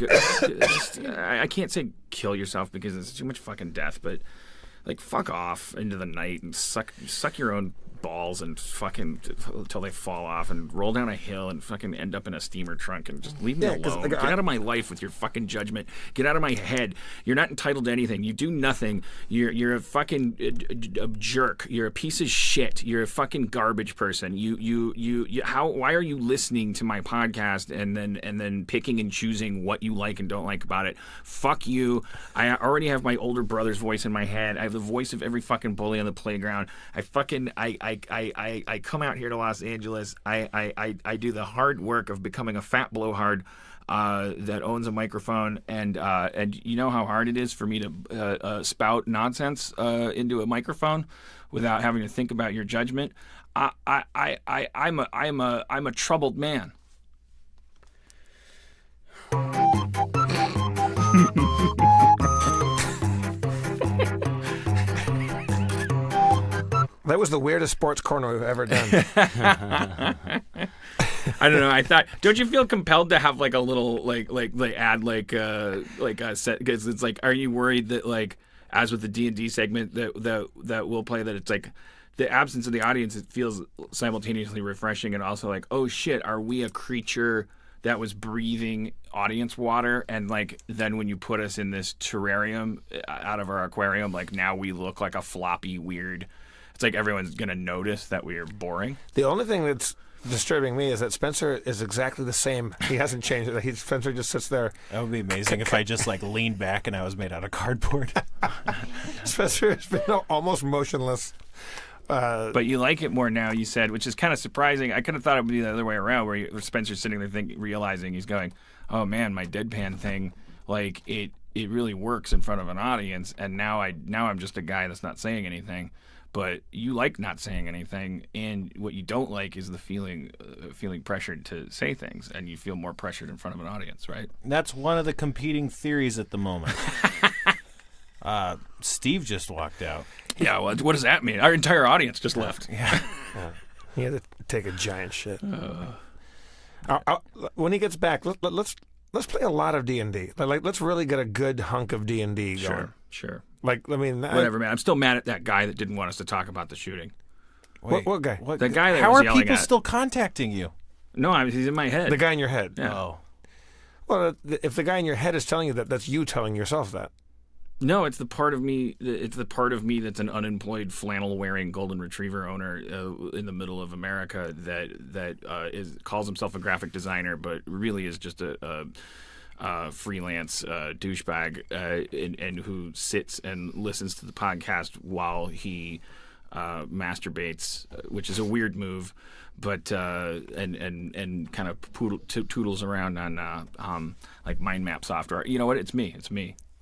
I can't say kill yourself because it's too much fucking death, but fuck off into the night and suck your own balls and fucking until they fall off and roll down a hill and fucking end up in a steamer trunk and just leave me alone. Get out of my life with your fucking judgment. Get out of my head. You're not entitled to anything. You do nothing. You're a fucking a jerk. You're a piece of shit. You're a fucking garbage person. Why are you listening to my podcast and then picking and choosing what you like and don't like about it? Fuck you. I already have my older brother's voice in my head. I have the voice of every fucking bully on the playground. I come out here to Los Angeles. I do the hard work of becoming a fat blowhard that owns a microphone, and you know how hard it is for me to spout nonsense into a microphone without having to think about your judgment. I'm a troubled man. That was the weirdest sports corner we've ever done. I don't know. I thought, don't you feel compelled to have like a little like add like a set, because it's like, are you worried that like as with the D&D segment that we'll play, that it's like the absence of the audience, it feels simultaneously refreshing and also like, oh shit, are we a creature that was breathing audience water, and like then when you put us in this terrarium out of our aquarium, like now we look like a floppy weird. It's like everyone's gonna notice that we are boring. The only thing that's disturbing me is that Spencer is exactly the same. He hasn't changed it. Spencer just sits there. That would be amazing if I just like leaned back and I was made out of cardboard. Spencer has been almost motionless. But you like it more now, you said, which is kind of surprising. I could have thought it would be the other way around, where Spencer's sitting there realizing, he's going, oh man, my deadpan thing, like it really works in front of an audience, and now I'm just a guy that's not saying anything. But you like not saying anything, and what you don't like is the feeling pressured to say things, and you feel more pressured in front of an audience, right? That's one of the competing theories at the moment. Steve just walked out. Yeah, well, what does that mean? Our entire audience just left. Yeah. He had to take a giant shit. When he gets back, let's play a lot of D&D. Like, let's really get a good hunk of D&D going. Sure. Like, I mean, whatever, man. I'm still mad at that guy that didn't want us to talk about the shooting. Wait, what guy? The guy that How was are yelling people at. still contacting you? No, he's in my head. The guy in your head. Yeah. Oh. Well, if the guy in your head is telling you that, that's you telling yourself that. No, it's the part of me. It's the part of me that's an unemployed flannel-wearing golden retriever owner in the middle of America that calls himself a graphic designer, but really is just a freelance douchebag, and who sits and listens to the podcast while he masturbates, which is a weird move, but and kind of toodles around on like mind map software. You know what? It's me.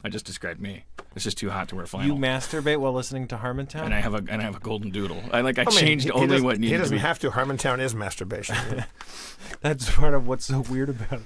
I just described me. It's just too hot to wear flannel. You masturbate while listening to Harmontown? And I have a golden doodle. I changed only what needed to be. He doesn't have to. Harmontown is masturbation. That's part of what's so weird about it.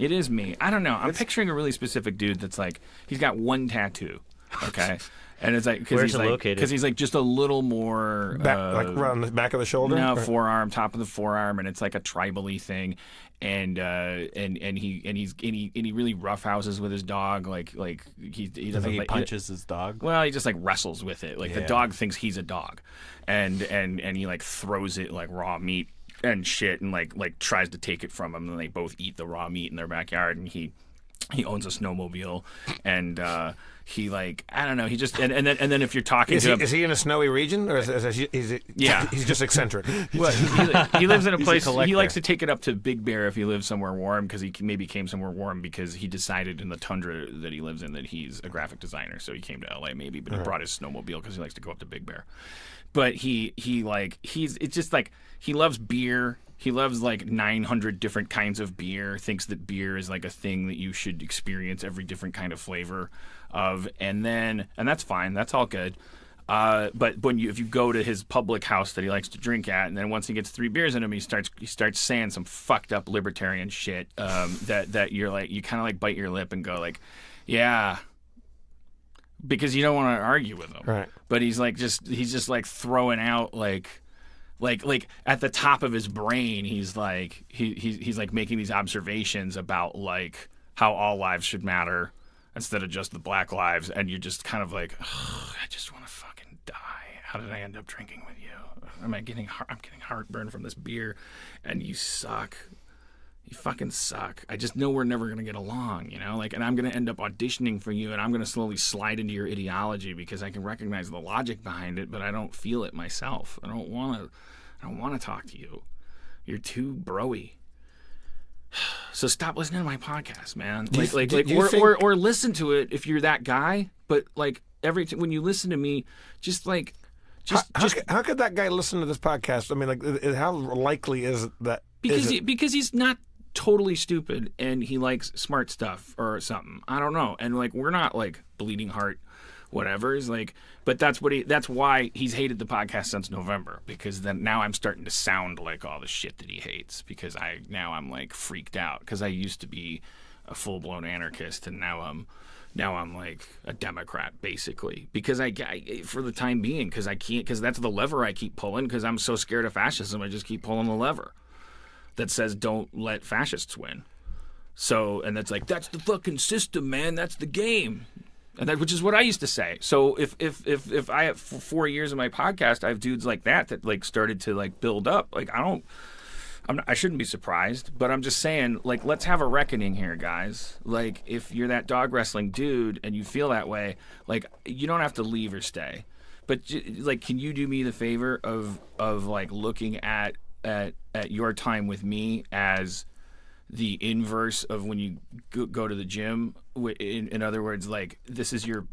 It is me. I don't know. I'm picturing a really specific dude that's like, he's got one tattoo, okay? And it's like, where's it located? Because he's like just a little more like around the back of the shoulder. No, forearm, top of the forearm, and it's like a tribal-y thing. And he really roughhouses with his dog. Like he doesn't. He punches his dog. Well, he just like wrestles with it. Like the dog thinks he's a dog, and he like throws it like raw meat and shit, and like tries to take it from him. And they both eat the raw meat in their backyard. And he owns a snowmobile, and he like, I don't know, he just and then if you're talking to him, is he in a snowy region, or he's just eccentric? Well, he lives in a place. He likes to take it up to Big Bear if he lives somewhere warm, because he maybe came somewhere warm because he decided in the tundra that he lives in that he's a graphic designer, so he came to LA maybe, but he brought his snowmobile because he likes to go up to Big Bear. But it's just like, he loves beer. He loves like 900 different kinds of beer, thinks that beer is like a thing that you should experience every different kind of flavor of. And that's fine. That's all good. But if you go to his public house that he likes to drink at, and then once he gets 3 beers in him, he starts saying some fucked up libertarian shit, that you're like, you kind of like bite your lip and go like, yeah, because you don't want to argue with him. Right. But he's just like throwing out like at the top of his brain, he's like he's like making these observations about like how all lives should matter instead of just the black lives, and you're just kind of like, I just want to fucking die. how did I end up drinking with you? I'm getting heartburn from this beer, and you suck. You fucking suck. I just know we're never going to get along, you know? Like, and I'm going to end up auditioning for you, and I'm going to slowly slide into your ideology because I can recognize the logic behind it, but I don't feel it myself. I don't want to talk to you. You're too bro-y. So stop listening to my podcast, man. Or listen to it if you're that guy, but like when you listen to me, just like how could that guy listen to this podcast? I mean, like, how likely is that? Because he's not totally stupid and he likes smart stuff or something. I don't know. And like, we're not like bleeding heart whatever. Is like, but that's why he's hated the podcast since November, because then now I'm starting to sound like all the shit that he hates, because I'm like freaked out, because I used to be a full-blown anarchist, and now I'm like a Democrat, basically, because I for the time being, because I can't, because that's the lever I keep pulling, because I'm so scared of fascism. I just keep pulling the lever that says don't let fascists win. So, and that's like, that's the fucking system, man. That's the game. And which is what I used to say. So if I have 4 years of my podcast, I have dudes like that like started to like build up. Like, I shouldn't be surprised, but I'm just saying, like, let's have a reckoning here, guys. Like, if you're that dog wrestling dude and you feel that way, like, you don't have to leave or stay. But like, can you do me the favor of like looking at your time with me as the inverse of when you go to the gym? In other words, like, this is your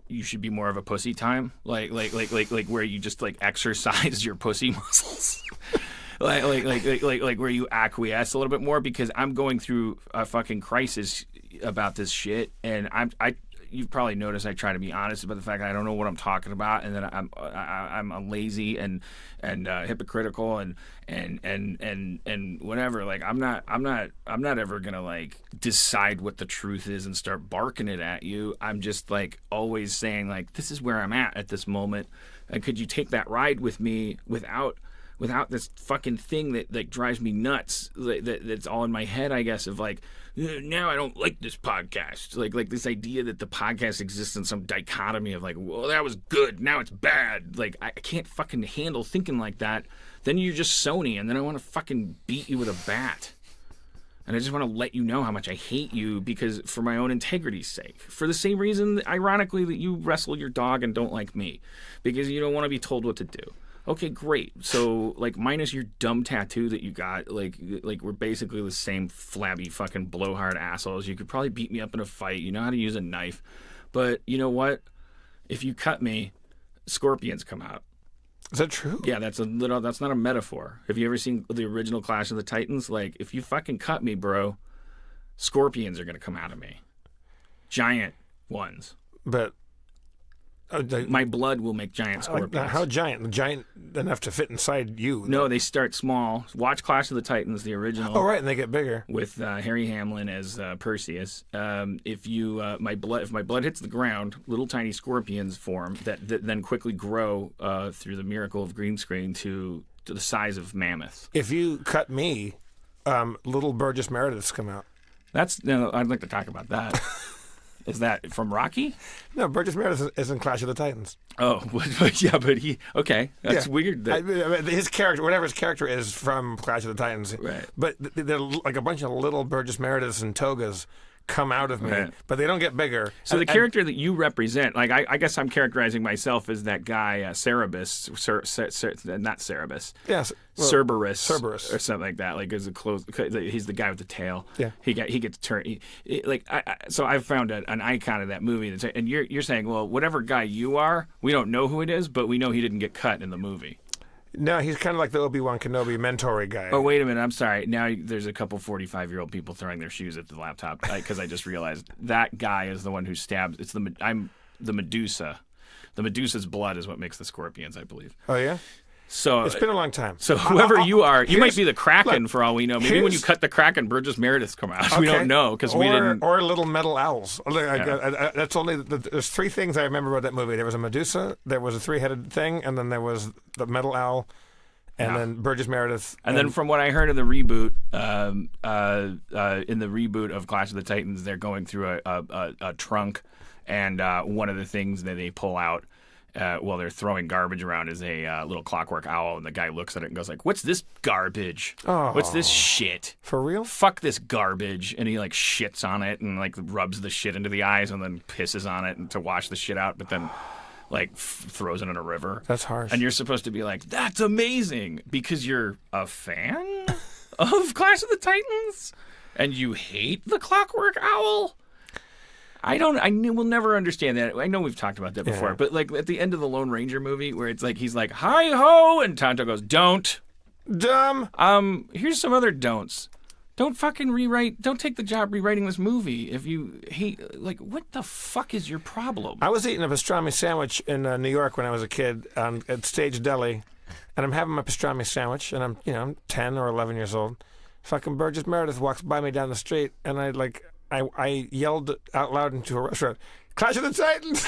you should be more of a pussy time, like where you just like exercise your pussy muscles, like where you acquiesce a little bit more, because I'm going through a fucking crisis about this shit, and you've probably noticed I try to be honest about the fact that I don't know what I'm talking about, and that I'm lazy and hypocritical and whatever. Like, I'm not ever gonna like decide what the truth is and start barking it at you. I'm just like always saying, like, this is where I'm at this moment, and could you take that ride with me without this fucking thing that like drives me nuts, that's all in my head, I guess, of like, now I don't like this podcast. Like this idea that the podcast exists in some dichotomy of like, well, that was good, now it's bad. Like, I can't fucking handle thinking like that. Then you're just Sony, and then I want to fucking beat you with a bat. And I just want to let you know how much I hate you, because for my own integrity's sake. For the same reason, ironically, that you wrestle your dog and don't like me, because you don't want to be told what to do. Okay, great. So, like, minus your dumb tattoo that you got, like we're basically the same flabby fucking blowhard assholes. You could probably beat me up in a fight. You know how to use a knife. But you know what? If you cut me, scorpions come out. Is that true? Yeah, that's not a metaphor. Have you ever seen the original Clash of the Titans? Like, if you fucking cut me, bro, scorpions are going to come out of me. Giant ones. But my blood will make giant scorpions. How giant? Giant enough to fit inside you? No, they start small. Watch Clash of the Titans, the original. Oh, right, and they get bigger with Harry Hamlin as Perseus. If my blood hits the ground, little tiny scorpions form that then quickly grow through the miracle of green screen to the size of mammoths. If you cut me, little Burgess Merediths come out. I'd like to talk about that. Is that from Rocky? No, Burgess Meredith is in Clash of the Titans. Oh, yeah, but okay. That's weird. His character, whatever his character is from Clash of the Titans. Right. But they're like a bunch of little Burgess Merediths and togas come out of me, right, but they don't get bigger. So the character that you represent, like I guess I'm characterizing myself as that guy, Cerebus, not Cerebus. Yes. Well, Cerberus or something like that. Like, as a close, he's the guy with the tail. Yeah. He gets turned. So I've found an icon of that movie. And you're saying, well, whatever guy you are, we don't know who it is, but we know he didn't get cut in the movie. No, he's kind of like the Obi-Wan Kenobi mentor guy. Oh, wait a minute. I'm sorry. Now there's a couple 45-year-old people throwing their shoes at the laptop, because I just realized that guy is the one who stabs. I'm the Medusa. The Medusa's blood is what makes the scorpions, I believe. Oh, yeah? So it's been a long time. So whoever you are, you might be the Kraken for all we know. Maybe when you cut the Kraken, Burgess Merediths come out. Okay. We don't know because we didn't. Or little metal owls. That's only there's three things I remember about that movie. There was a Medusa, there was a three-headed thing, and then there was the metal owl, and then Burgess Meredith. And then from what I heard in the reboot, of Clash of the Titans, they're going through a trunk, and one of the things that they pull out while they're throwing garbage around is a little clockwork owl, and the guy looks at it and goes like, "What's this garbage? What's this shit? For real? Fuck this garbage!" And he like shits on it and like rubs the shit into the eyes and then pisses on it and to wash the shit out, but then like throws it in a river. That's harsh. And you're supposed to be like, "That's amazing," because you're a fan of Clash of the Titans and you hate the clockwork owl. I will never understand that. I know we've talked about that before, but like at the end of the Lone Ranger movie where it's like, he's like, "Hi ho," and Tonto goes, "Don't. Dumb. Here's some other don'ts. Don't fucking rewrite, don't take the job rewriting this movie if you hate, like, what the fuck is your problem?" I was eating a pastrami sandwich in New York when I was a kid at Stage Deli, and I'm having my pastrami sandwich, and I'm 10 or 11 years old. Fucking Burgess Meredith walks by me down the street, and I yelled out loud into a restaurant, "Clash of the Titans!"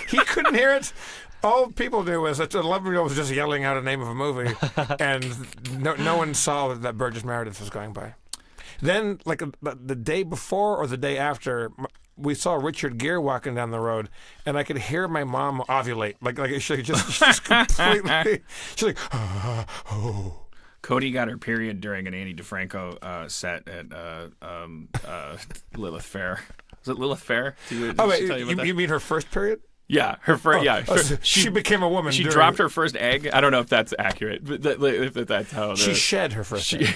He couldn't hear it. All people knew was that the 11-year-old was just yelling out a name of a movie, and no one saw that Burgess Meredith was going by. Then, like the day before or the day after, we saw Richard Gere walking down the road, and I could hear my mom ovulate. Like she just completely. She's like, oh. Cody got her period during an Andy DeFranco set at Lilith Fair. Was it Lilith Fair? You mean her first period? Yeah, her first. So she became a woman. She dropped her first egg. I don't know if that's accurate, but if that's how she shed her first egg.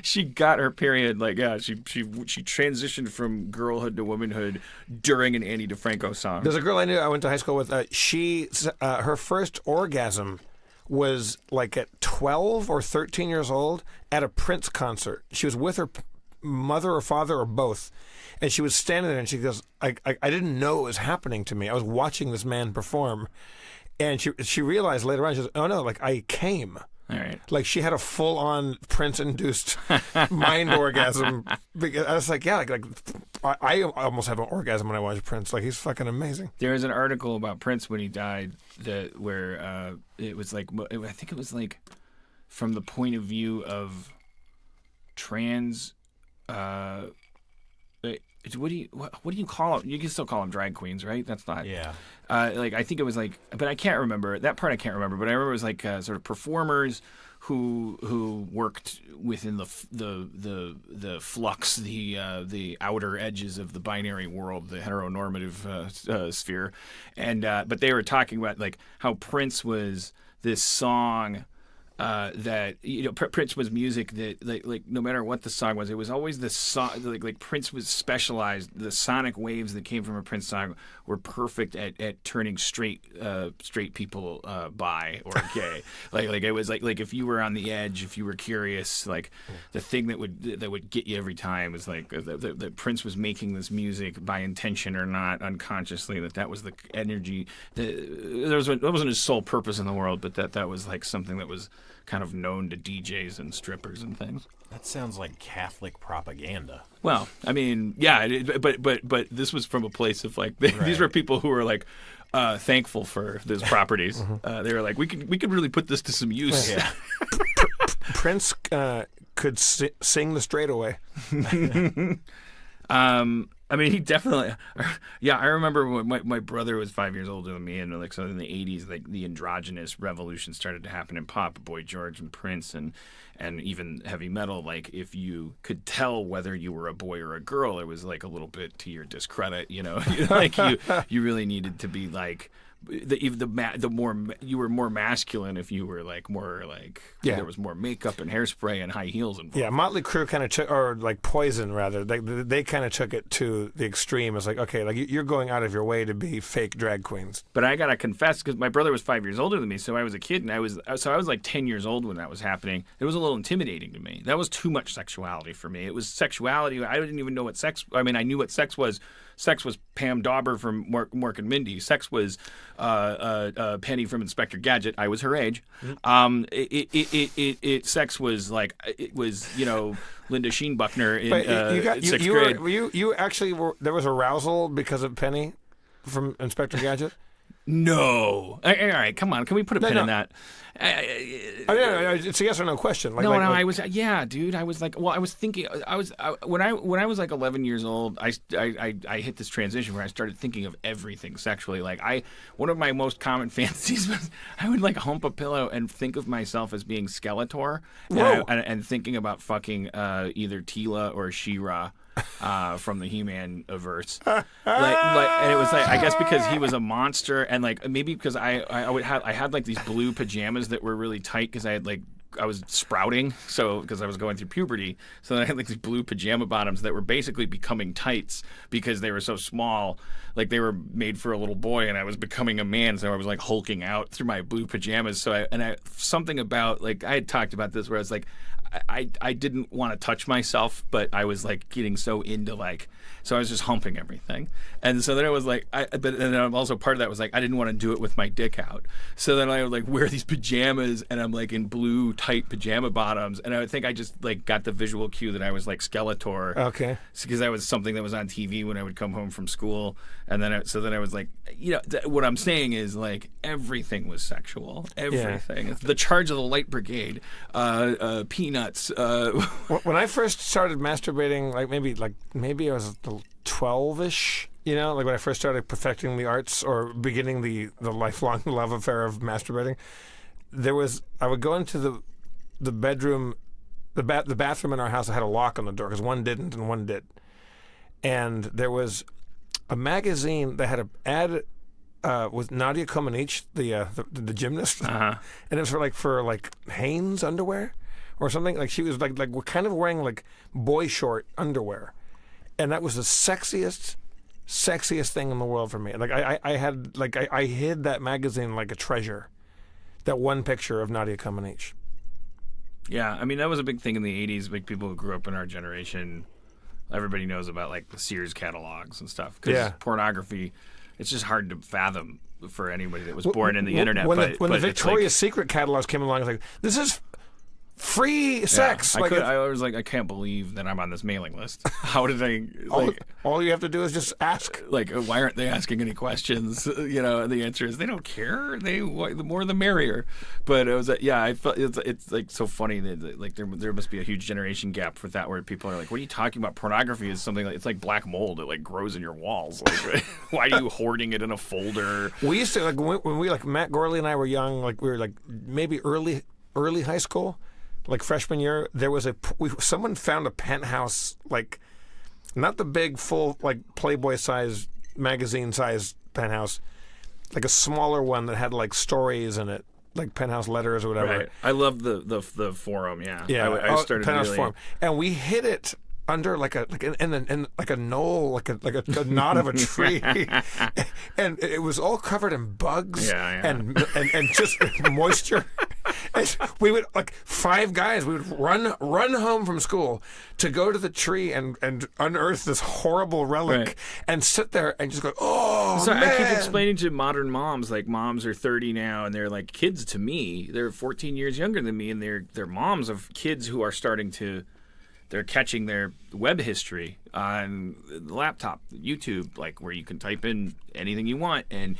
She got her period. Like, yeah, she transitioned from girlhood to womanhood during an Andy DeFranco song. There's a girl I knew I went to high school with. Her first orgasm was like at 12 or 13 years old at a Prince concert. She was with her mother or father or both, and she was standing there and she goes, I didn't know it was happening to me. I was watching this man perform, and she realized later on, she goes, "Oh no, like I came." All right. Like she had a full-on Prince-induced mind orgasm. I was like, yeah, like I almost have an orgasm when I watch Prince. Like he's fucking amazing. There was an article about Prince when he died where it was like, I think it was like from the point of view of trans. What do you call them? You can still call them drag queens, right? That's not. Yeah. Like I think it was like, but I can't remember that part. I can't remember, but I remember it was like sort of performers who worked within the flux, the outer edges of the binary world, the heteronormative sphere, and but they were talking about like how Prince was this song. That Prince was music that like no matter what the song was, it was always the song. Like Prince was specialized. The sonic waves that came from a Prince song were perfect at turning straight people bi or gay. like it was like if you were on the edge, if you were curious, like the thing that would get you every time was like that Prince was making this music by intention or not unconsciously. That was the energy. That wasn't his sole purpose in the world, but that was like something that was kind of known to DJs and strippers and things. That sounds like Catholic propaganda. Well, I mean, yeah, but this was from a place of like these were people who were like thankful for those properties. They were like, we could really put this to some use. Yeah. Prince could sing the straightaway. I mean, he definitely. Yeah, I remember when my brother was 5 years older than me, and like so in the '80s, like the androgynous revolution started to happen in pop. Boy George and Prince and even heavy metal. Like if you could tell whether you were a boy or a girl, it was like a little bit to your discredit. Like you really needed to be like. The more you were more masculine if you were like more like there was more makeup and hairspray and high heels involved. Yeah, Motley Crue kind of took, or like Poison rather, they kind of took it to the extreme. It's like, okay, like you're going out of your way to be fake drag queens. But I gotta confess, because my brother was 5 years older than me, so I was a kid, and I was like 10 years old when that was happening. It was a little intimidating to me. That was too much sexuality for me. It was sexuality. I didn't even know what sex. I mean, I knew what sex was. Sex was Pam Dauber from Mork and Mindy. Sex was Penny from Inspector Gadget. I was her age. Sex was like it was Linda Sheenbuckner in sixth grade. You actually were, there was arousal because of Penny from Inspector Gadget. No. All right, come on. Can we put a pin in that? It's a yes or no question. I was dude. I was like, well, I was thinking, when I was like 11 years old, I hit this transition where I started thinking of everything sexually. Like one of my most common fantasies was I would like hump a pillow and think of myself as being Skeletor, and thinking about fucking either Tila or She-Ra. From the He-Man verse, and it was like, I guess because he was a monster, and like maybe because I had like these blue pajamas that were really tight because I was sprouting, so because I was going through puberty, so then I had like these blue pajama bottoms that were basically becoming tights because they were so small, like they were made for a little boy, and I was becoming a man, so I was like hulking out through my blue pajamas. So something about, like, I had talked about this where I was like, I didn't want to touch myself, but I was like getting so into so I was just humping everything. And so then it was like, but then also part of that was like, I didn't want to do it with my dick out. So then I would like wear these pajamas, and I'm like in blue tight pajama bottoms. And I think I just like got the visual cue that I was like Skeletor. Okay. Because that was something that was on TV when I would come home from school. And then I was like, what I'm saying is like everything was sexual. Everything. Yeah. The Charge of the Light Brigade, Peanuts. When I first started masturbating, maybe I was 12-ish, like when I first started perfecting the arts or beginning the lifelong love affair of masturbating, I would go into the bedroom, the bathroom in our house. I had a lock on the door because one didn't and one did. And there was a magazine that had an ad with Nadia Comaneci, the gymnast, and it was for Hanes underwear or something. Like she was like kind of wearing like boy short underwear. And that was the sexiest thing in the world for me. Like I hid that magazine like a treasure. That one picture of Nadia Comaneci. Yeah, I mean that was a big thing in the '80s. Like people who grew up in our generation, everybody knows about like the Sears catalogs and stuff. Because pornography, it's just hard to fathom for anybody that was born in the internet. When the Victoria's Secret catalogs came along, I was like, this is free sex. Yeah, I was like, I can't believe that I'm on this mailing list. How did they? All you have to do is just ask. Like, why aren't they asking any questions? And the answer is they don't care. The more the merrier. But it was, I felt it's like so funny that like there must be a huge generation gap for that where people are like, what are you talking about? Pornography is something like, it's like black mold. It like grows in your walls. Like, why are you hoarding it in a folder? We used to when we Matt Gorley and I were young, like we were like maybe early high school. Like freshman year, there was someone found a penthouse, like not the big full like Playboy size magazine size penthouse, like a smaller one that had like stories in it, like penthouse letters or whatever. Right. I love the forum. Yeah. Yeah. I started penthouse really... forum, and we hid it under like a knoll, like a knot of a tree, and it was all covered in bugs and just moisture. And we would five guys. We would run home from school to go to the tree and unearth this horrible relic and sit there and just go, So man. I keep explaining to modern moms, like moms are 30 now, and they're like kids to me. They're 14 years younger than me, and they're moms of kids who are starting to. They're catching their web history on the laptop, YouTube, like where you can type in anything you want, and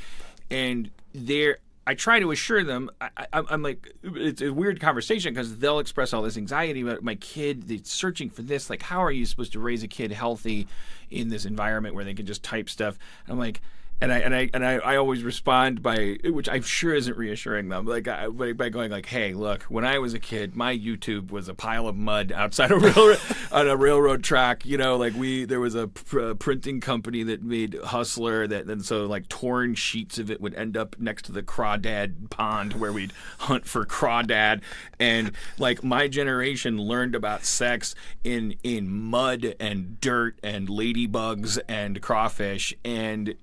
they're. I try to assure them. I'm like, it's a weird conversation because they'll express all this anxiety about my kid. They're searching for this. Like, how are you supposed to raise a kid healthy in this environment where they can just type stuff? And I'm like. And I always respond by, which I'm sure isn't reassuring them, by going like, hey, look, when I was a kid, my YouTube was a pile of mud outside on a railroad track. There was a printing company that made Hustler and so like torn sheets of it would end up next to the crawdad pond where we'd hunt for crawdad. And like my generation learned about sex in mud and dirt and ladybugs and crawfish and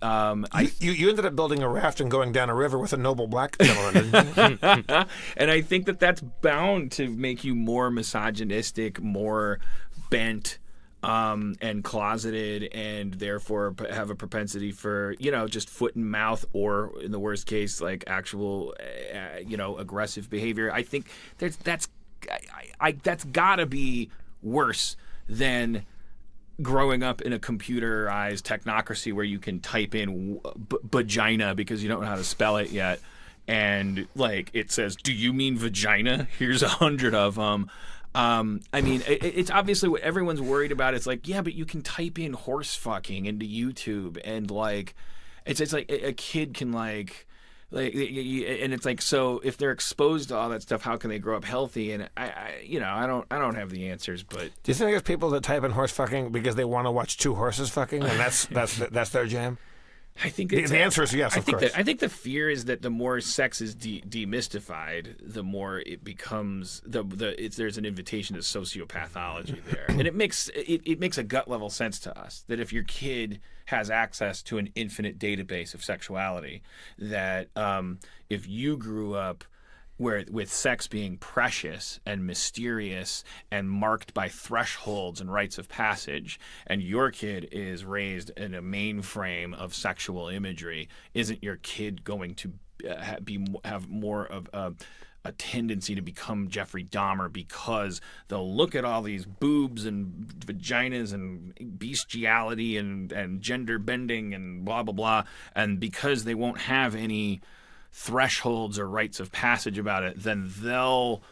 You ended up building a raft and going down a river with a noble black gentleman, didn't you? And I think that's bound to make you more misogynistic, more bent, and closeted, and therefore have a propensity for, just foot and mouth, or in the worst case, like actual, aggressive behavior. I think that's gotta be worse than growing up in a computerized technocracy where you can type in vagina because you don't know how to spell it yet, and like it says, "Do you mean vagina? Here's 100 of them." I mean, it's obviously what everyone's worried about. It's like, yeah, but you can type in horse fucking into YouTube, and like, it's like a kid can like, and it's like, so if they're exposed to all that stuff, how can they grow up healthy? And I don't have the answers, but Do you think there's people that type in horse fucking because they want to watch two horses fucking, and that's their jam? I think The answer is yes, of course. I think the fear is that the more sex is demystified, the more it becomes there's an invitation to sociopathology there, and it makes a gut level sense to us that if your kid has access to an infinite database of sexuality, that if you grew up with sex being precious and mysterious and marked by thresholds and rites of passage, and your kid is raised in a mainframe of sexual imagery, isn't your kid going to have more of a tendency to become Jeffrey Dahmer because they'll look at all these boobs and vaginas and bestiality and gender bending and blah blah blah, and because they won't have any thresholds or rites of passage about it, then they'll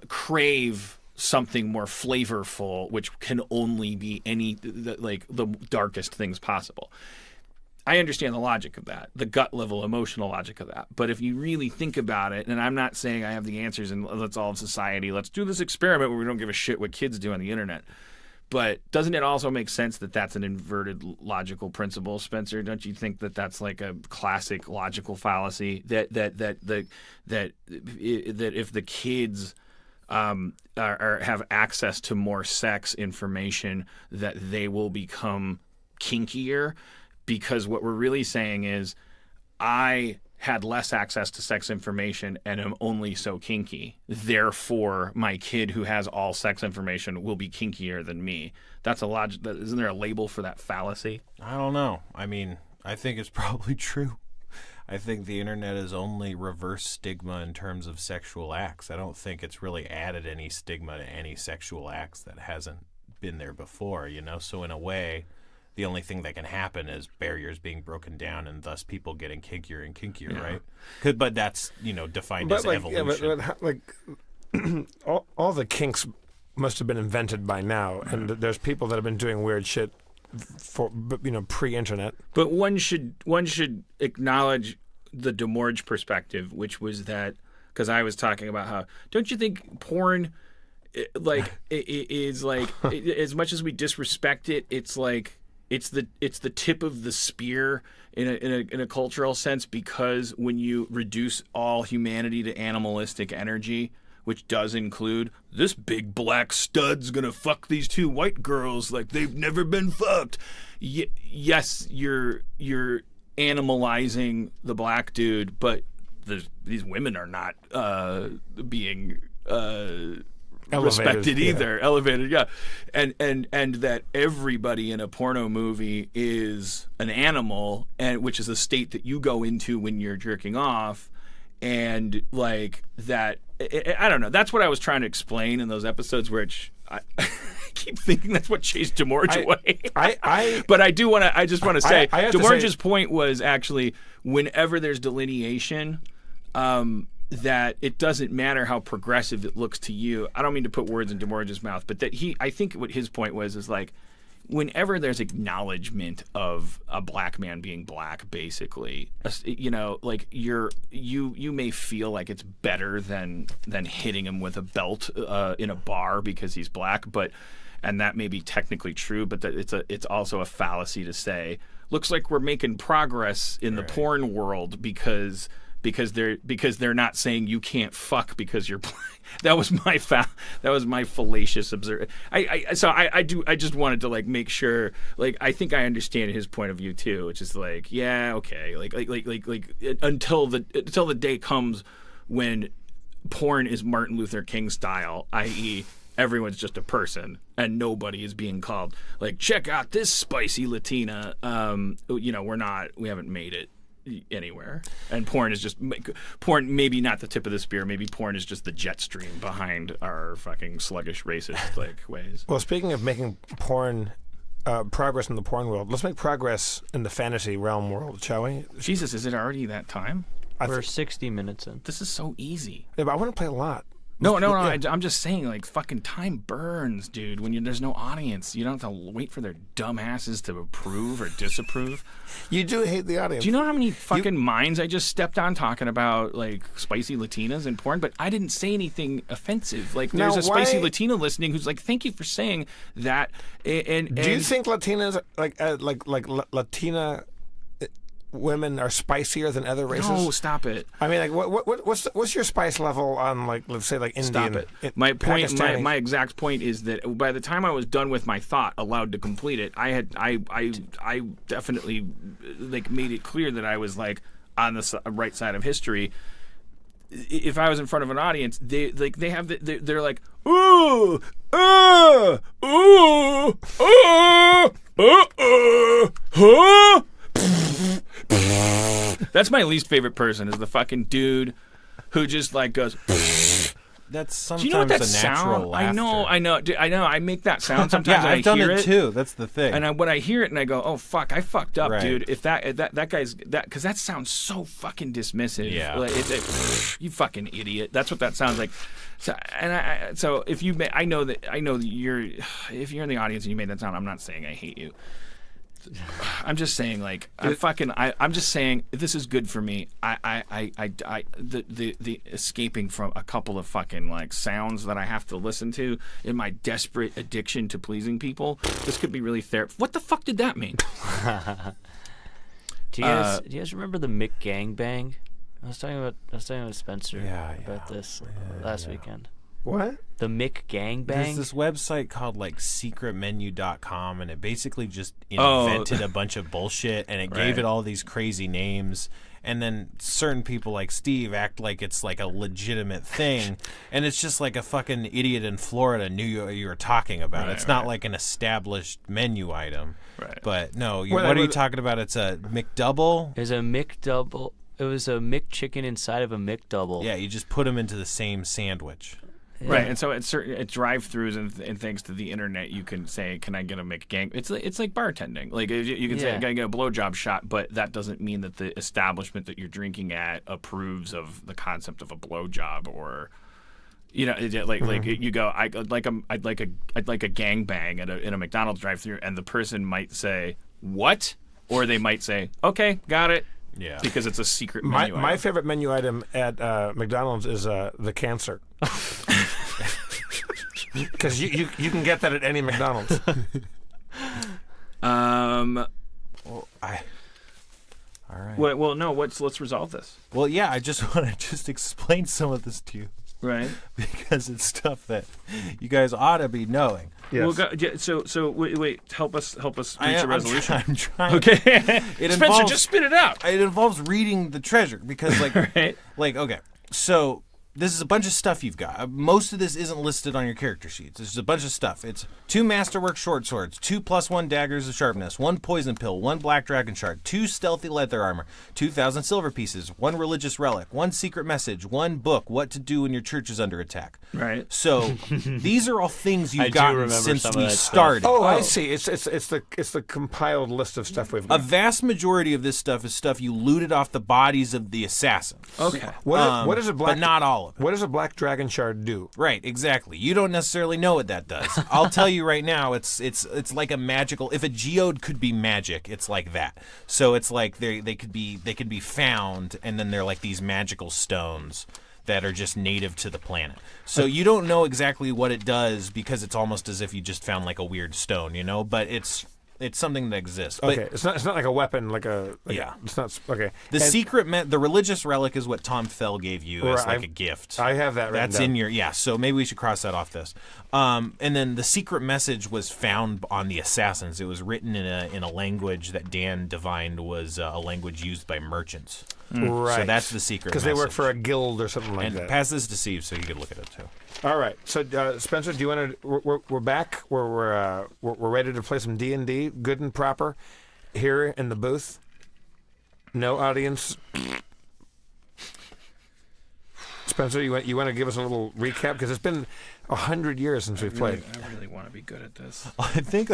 crave something more flavorful, which can only be the darkest things possible. I understand the logic of that, the gut level emotional logic of that. But if you really think about it, and I'm not saying I have the answers and let's all of society, let's do this experiment where we don't give a shit what kids do on the internet. But doesn't it also make sense that that's an inverted logical principle, Spencer? Don't you think that that's like a classic logical fallacy? That if the kids have access to more sex information, that they will become kinkier? Because what we're really saying is, I had less access to sex information and am only so kinky. Therefore, my kid who has all sex information will be kinkier than me. That's a logic. Isn't there a label for that fallacy? I don't know. I mean, I think it's probably true. I think the internet is only reverse stigma in terms of sexual acts. I don't think it's really added any stigma to any sexual acts that hasn't been there before, you know? So in a way, the only thing that can happen is barriers being broken down and thus people getting kinkier and kinkier, right? But that's, defined as evolution. Yeah, but all the kinks must have been invented by now, and there's people that have been doing weird shit for pre-internet. But one should acknowledge the DeMorge perspective, which was that, because I was talking about how, don't you think porn, is like as much as we disrespect it, it's like it's the tip of the spear in a cultural sense, because when you reduce all humanity to animalistic energy, which does include this big black stud's gonna fuck these two white girls like they've never been fucked. Yes, you're animalizing the black dude, but these women are not being respected either. Yeah. Elevated, yeah. And that everybody in a porno movie is an animal, and which is a state that you go into when you're jerking off, and like that. I don't know. That's what I was trying to explain in those episodes, which I keep thinking that's what chased DeMorge away. But I do want to. I just want to say DeMorge's point was actually, whenever there's delineation, that it doesn't matter how progressive it looks to you. I don't mean to put words in DeMorge's mouth, but that I think what his point was is like, whenever there's acknowledgement of a black man being black, basically, like you may feel like it's better than hitting him with a belt in a bar because he's black, and that may be technically true, but that it's also a fallacy to say, looks like we're making progress in the porn world because they're not saying you can't fuck because you're black. That was my fallacious observation. I just wanted to like make sure, like, I think I understand his point of view too, which is like, yeah, okay, like until the day comes when porn is Martin Luther King style, i.e. everyone's just a person and nobody is being called like, check out this spicy Latina. We haven't made it. anywhere. And porn is just porn. Maybe not the tip of the spear. Maybe porn is just the jet stream behind our fucking sluggish racist ways. Well, speaking of making porn. Progress in the porn world. Let's make progress in the fantasy realm world, shall we? Jesus, is it already that time? We're 60 minutes in. This is so easy. Yeah, but I want to play a lot. No. I'm just saying, like, fucking time burns, dude. When there's no audience, you don't have to wait for their dumb asses to approve or disapprove. You do hate the audience. Do you know how many fucking minds I just stepped on talking about, like, spicy Latinas in porn? But I didn't say anything offensive. Like, there's a spicy Latina listening who's like, "Thank you for saying that." And do you think Latinas, like Latina women are spicier than other races? No, stop it. I mean, like, what's your spice level on, like, let's say, like, Indian? Stop it. My point, my exact point is that by the time I was done with my thought, allowed to complete it, I definitely, like, made it clear that I was, like, on the right side of history. If I was in front of an audience, they're like, ooh, ooh, huh? That's my least favorite person, is the fucking dude who just, like, goes. That's sometimes Do you know what that a natural sound? laughter. I know. I make that sound sometimes. Yeah, and I've done hear it too. That's the thing. And when I hear it, and I go, "Oh fuck, I fucked up, Right. dude." If that guy's that, because that sounds so fucking dismissive. Yeah. Like, you fucking idiot. That's what that sounds like. So if you, I know that you're, if you're in the audience and you made that sound, I'm not saying I hate you. I'm just saying, like, I'm just saying, this is good for me. The escaping from a couple of fucking, like, sounds that I have to listen to in my desperate addiction to pleasing people. This could be really therapeutic. What the fuck did that mean? Do you guys remember the Mick Gangbang? I was talking with Spencer about this last weekend. What? The Mick Gangbang? There's this website called, like, secretmenu.com, and it basically just invented a bunch of bullshit, and it gave it all these crazy names. And then certain people like Steve act like it's like a legitimate thing, and it's just like a fucking idiot in Florida knew you were talking about. It's not like an established menu item. Right. But no, what are you talking about? It's a McDouble? There's a McDouble. It was a McChicken inside of a McDouble. Yeah, you just put them into the same sandwich. Yeah. Right, and so at drive-throughs and thanks to the internet, you can say, "Can I get a McGang?" It's like bartending. Like, you can say, "Can I get a blowjob shot?" But that doesn't mean that the establishment that you're drinking at approves of the concept of a blowjob, or, you know, like you go, I'd like a gangbang in a McDonald's drive-through, and the person might say, "What?" Or they might say, "Okay, got it." Yeah, because it's a secret menu. My favorite menu item at McDonald's is the cancer. Because you can get that at any McDonald's. All right. Well, no. Let's resolve this. Well, yeah. I just want to explain some of this to you, right? Because it's stuff that you guys ought to be knowing. Yes. Well, so wait. Help us reach a resolution. I'm trying. Okay. Spencer, just spit it out. It involves reading the treasure because, like, okay. So this is a bunch of stuff you've got. Most of this isn't listed on your character sheets. It's just a bunch of stuff. It's 2 masterwork short swords, 2 +1 daggers of sharpness, 1 poison pill, 1 black dragon shard, 2 stealthy leather armor, 2,000 silver pieces, 1 religious relic, 1 secret message, 1 book, what to do when your church is under attack. Right. So these are all things you've gotten since we started. started. Oh, I see. It's the compiled list of stuff we've got. A vast majority of this stuff is stuff you looted off the bodies of the assassins. Okay. What is a black? But not all of it. What does a black dragon shard do? Right, exactly. You don't necessarily know what that does. I'll tell you right now, it's like a magical. If a geode could be magic, it's like that. So it's like they could be found, and then they're like these magical stones that are just native to the planet. So you don't know exactly what it does because it's almost as if you just found like a weird stone, you know. But it's something that exists. Okay, it's not like a weapon, it's not okay. The religious relic is what Tom Fell gave you as like a gift. I have that. That's in your So maybe we should cross that off this. And then the secret message was found on the assassins. It was written in a language that Dan divined was a language used by merchants. Right. So that's the secret. Because they work for a guild or something like that. And pass this to Steve so you could look at it too. All right. So Spencer, do you want to? We're back. We're ready to play some D&D, good and proper, here in the booth. No audience. Spencer, you want to give us a little recap? Because it's been 100 years since we've played. I really want to be good at this. I think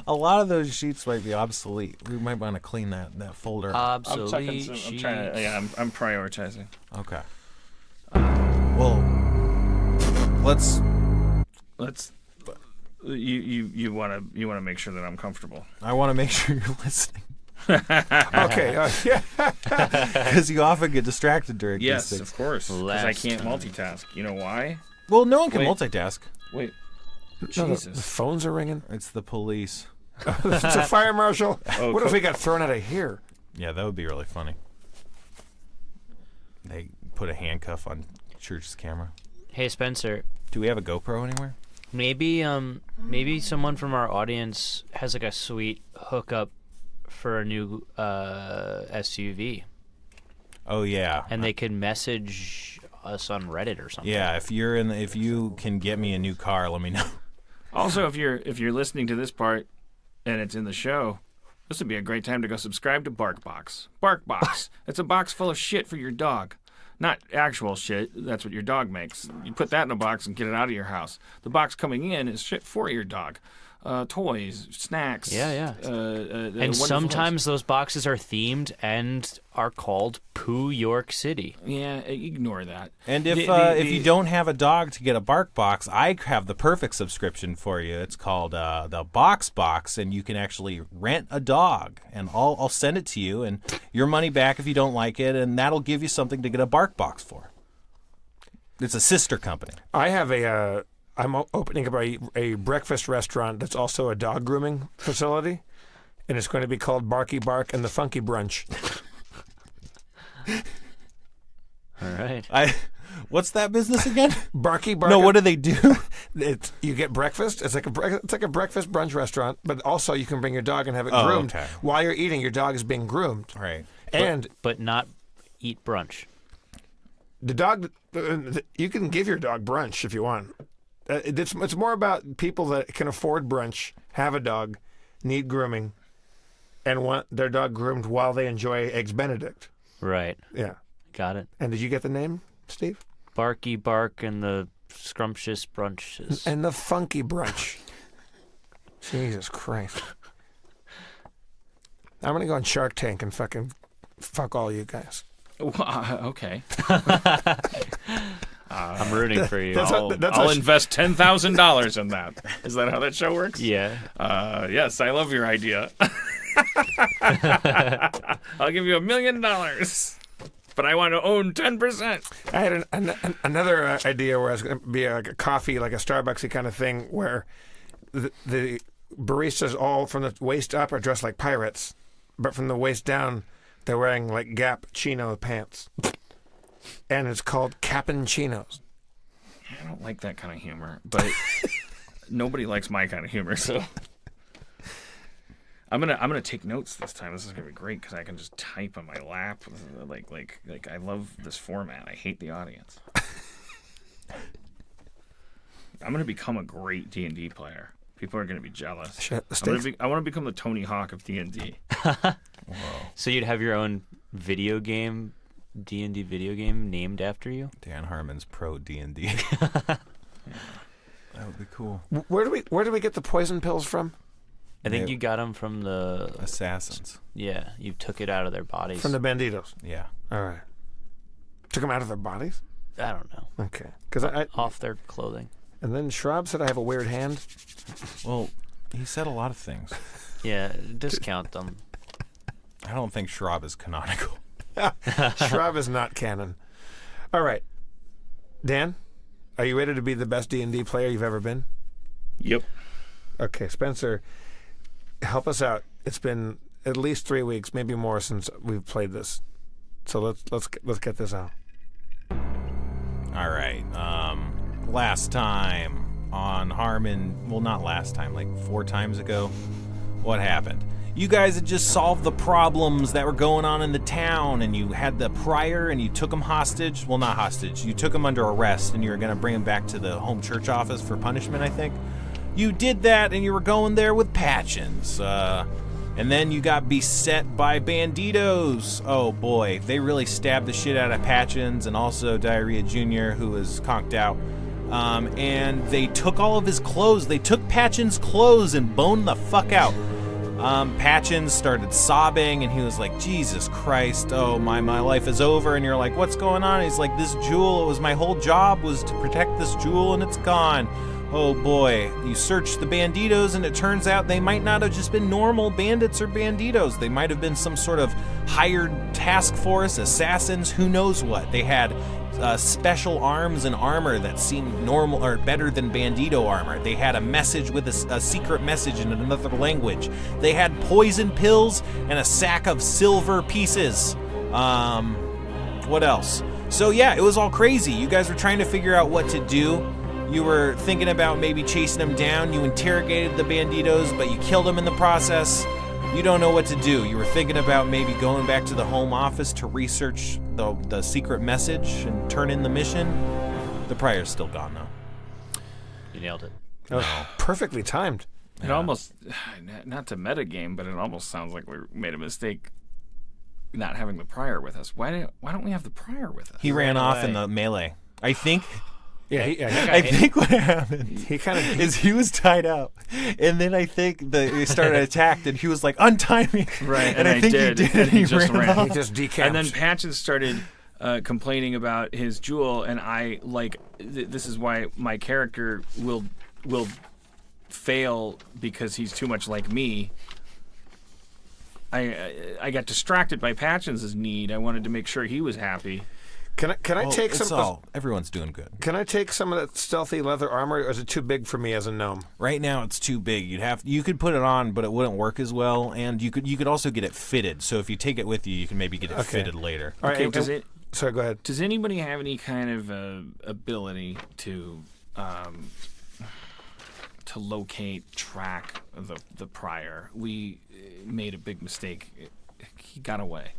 a lot of those sheets might be obsolete. We might want to clean that folder. Obsolete. I'm trying to. Yeah, I'm prioritizing. Okay. Well, let's. You want to make sure that I'm comfortable. I want to make sure you're listening. Okay. Yeah. Because you often get distracted during these Yes, things. of course. Because I can't multitask. You know why? Well, no one can Wait. multitask. Wait. No, the Jesus. phones are ringing. It's the police. It's a fire marshal. Oh, What if we got thrown out of here? Yeah, that would be really funny. They put a handcuff on Church's camera. Hey, Spencer. Do we have a GoPro anywhere? Maybe someone from our audience has like a sweet hookup for a new SUV, Oh yeah. and they could message us on Reddit or something. Yeah, if you can get me a new car, let me know. Also, if you're listening to this part and it's in the show, this would be a great time to go subscribe to BarkBox. BarkBox. It's a box full of shit for your dog. Not actual shit. That's what your dog makes. You put that in a box and get it out of your house. The box coming in is shit for your dog. Toys, snacks. Yeah. And And sometimes those boxes are themed and are called Pooh York City. Yeah, ignore that. And if you don't have a dog to get a Bark Box, I have the perfect subscription for you. It's called the Box, and you can actually rent a dog, and I'll send it to you, and your money back if you don't like it, and that'll give you something to get a Bark Box for. It's a sister company. I have I'm opening up a breakfast restaurant that's also a dog grooming facility, and it's going to be called Barky Bark and the Funky Brunch. All right. What's that business again? Barky Bark. No, what do they do? You get breakfast. It's like a breakfast brunch restaurant, but also you can bring your dog and have it groomed. Okay. While you're eating, your dog is being groomed. Right. And But not eat brunch. the dog, you can give your dog brunch if you want. It's more about people that can afford brunch, have a dog, need grooming, and want their dog groomed while they enjoy Eggs Benedict. Right. Yeah. Got it. And did you get the name, Steve? Barky Bark and the Scrumptious Brunches. And the Funky Brunch. Jesus Christ. I'm going to go on Shark Tank and fuck all you guys. Okay. I'm rooting for you. I'll invest $10,000 in that. Is that how that show works? Yeah. Yes, I love your idea. I'll give you $1 million, but I want to own 10%. I had another idea where I was going to be like a coffee, like a Starbucksy kind of thing, where the baristas all from the waist up are dressed like pirates, but from the waist down they're wearing like Gap chino pants. And it's called Cappuccinos. I don't like that kind of humor, but nobody likes my kind of humor, so I'm gonna take notes this time. This is gonna be great because I can just type on my lap. Like I love this format. I hate the audience. I'm gonna become a great D&D player. People are gonna be jealous. I want to become the Tony Hawk of D&D. So you'd have your own video game, D&D video game named after you? Dan Harmon's pro D&D. That would be cool. Where do we get the poison pills from? I think you got them from the Assassins. Yeah, you took it out of their bodies. From the banditos. Yeah. All right. Took them out of their bodies? I don't know. Okay. Because I Off their clothing. And then Schraub said I have a weird hand. Well, he said a lot of things. Yeah, discount them. I don't think Schraub is canonical. Schraub is not canon. All right. Dan, are you ready to be the best D&D player you've ever been? Yep. Okay, Spencer, help us out. It's been at least 3 weeks, maybe more, since we've played this. So let's get this out. All right. Last time on Harmon, well, not last time, like 4 times ago, what happened? You guys had just solved the problems that were going on in the town, and you had the prior, and you took him hostage. Well, not hostage. You took him under arrest, and you were going to bring him back to the home church office for punishment, I think. You did that, and you were going there with Patchins. And then you got beset by banditos. Oh boy, they really stabbed the shit out of Patchins and also Diarrhea Jr., who was conked out. And they took all of his clothes. They took Patchin's clothes and boned the fuck out. Patchins started sobbing, and he was like, Jesus Christ, oh, my life is over. And you're like, what's going on? He's like, this jewel, it was my whole job was to protect this jewel, and it's gone. Oh boy, you search the banditos, and it turns out they might not have just been normal bandits or banditos. They might have been some sort of hired task force, assassins, who knows what. They had special arms and armor that seemed normal or better than bandito armor. They had a message with a secret message in another language. They had poison pills and a sack of silver pieces. What else? So yeah, it was all crazy. You guys were trying to figure out what to do. You were thinking about maybe chasing them down. You interrogated the banditos, but you killed them in the process. You don't know what to do. You were thinking about maybe going back to the home office to research the secret message and turn in the mission. The prior's still gone, though. You nailed it. That was perfectly timed. It almost, not to metagame, but it almost sounds like we made a mistake not having the prior with us. Why don't we have the prior with us? He ran off in the melee. I think... Yeah, I think what happened he kind of is he was tied up, and then I think they started attacked, and he was like, untie me. Right, and I think he did, and he just ran. off. He just decamped. And then Patches started complaining about his jewel, and I this is why my character will fail because he's too much like me. I got distracted by Patchins' need. I wanted to make sure he was happy. Can I take some? Everyone's doing good. Can I take some of that stealthy leather armor, or is it too big for me as a gnome? Right now, it's too big. You could put it on, but it wouldn't work as well. And you could also get it fitted. So if you take it with you, you can maybe get it fitted later. All right. Okay. Sorry, go ahead. Does anybody have any kind of ability to track the prior? We made a big mistake. He got away.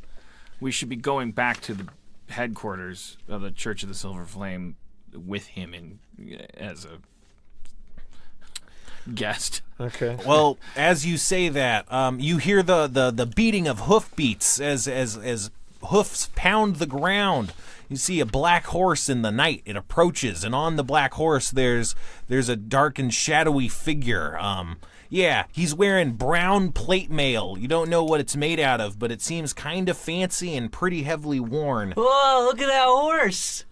We should be going back to the headquarters of the Church of the Silver Flame with him as a guest. Okay. Well, as you say that, you hear the beating of hoofbeats as hoofs pound the ground. You see a black horse in the night. It approaches, and on the black horse there's a dark and shadowy figure. Yeah, he's wearing brown plate mail. You don't know what it's made out of, but it seems kind of fancy and pretty heavily worn. Whoa, look at that horse!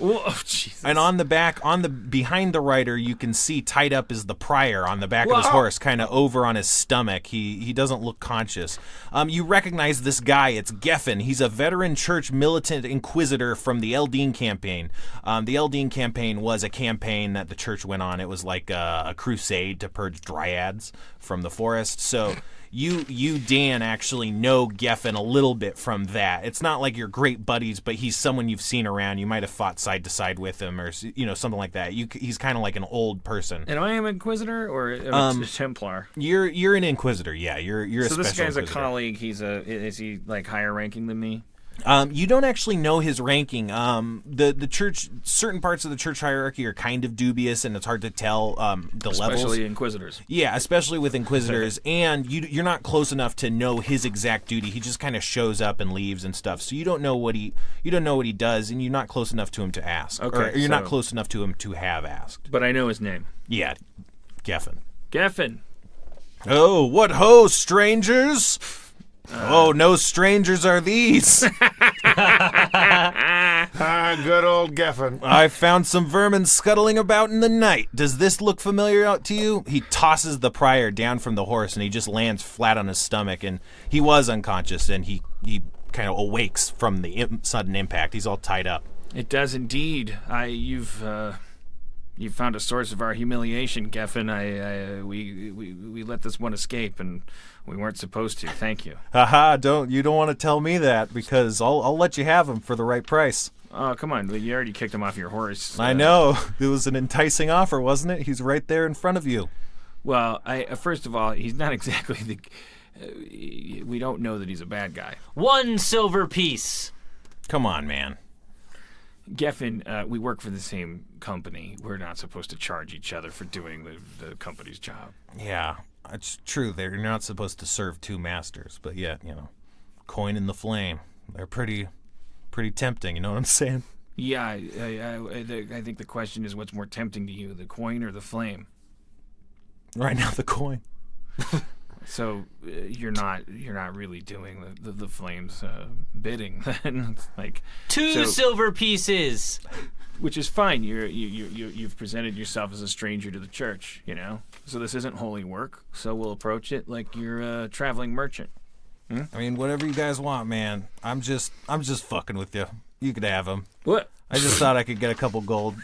Oh, Jesus. And on the back, behind the rider, you can see tied up is the prior on the back of his horse, kind of over on his stomach. He doesn't look conscious. You recognize this guy. It's Geffen. He's a veteran church militant inquisitor from the Eldine campaign. The Eldine campaign was a campaign that the church went on. It was like a crusade to purge dryads from the forest. So you, Dan, actually know Geffen a little bit from that. It's not like you're great buddies, but he's someone you've seen around. You might have fought side to side with him, or something like that. He's kind of like an old person. And I am an Inquisitor or a Templar? You're an Inquisitor, yeah. You're a special this guy's Inquisitor. A colleague. Is he like higher ranking than me? You don't actually know his ranking. The church, certain parts of the church hierarchy are kind of dubious, and it's hard to tell the levels. Especially Inquisitors. Yeah, especially with Inquisitors, and you're not close enough to know his exact duty. He just kind of shows up and leaves and stuff, so you don't know what he does, and you're not close enough to him to ask. Okay, or you're not close enough to him to have asked. But I know his name. Yeah, Geffen. Geffen. Oh, what ho, strangers! Oh, no strangers are these. Good old Geffen. I found some vermin scuttling about in the night. Does this look familiar out to you? He tosses the prior down from the horse, and he just lands flat on his stomach, and he was unconscious, and he kind of awakes from the sudden impact. He's all tied up. It does indeed. You've found a source of our humiliation, Geffen. We let this one escape, and we weren't supposed to. Thank you. Haha, you don't want to tell me that, because I'll let you have him for the right price. Oh, come on. You already kicked him off your horse. I know. It was an enticing offer, wasn't it? He's right there in front of you. Well, first of all, he's not exactly we don't know that he's a bad guy. 1 silver piece. Come on, man. Geffen, we work for the same company. We're not supposed to charge each other for doing the company's job. Yeah. it's true. You're not supposed to serve two masters, but yet, coin in the flame. They're pretty tempting. You know what I'm saying? Yeah, I think the question is, what's more tempting to you, the coin or the flame? Right now, the coin. So you're not really doing the flames bidding then. It's like Two silver pieces. Which is fine. You've presented yourself as a stranger to the church, So this isn't holy work. So we'll approach it like you're a traveling merchant. I mean, whatever you guys want, man. I'm just fucking with you. You could have them. What? I just thought I could get a couple gold.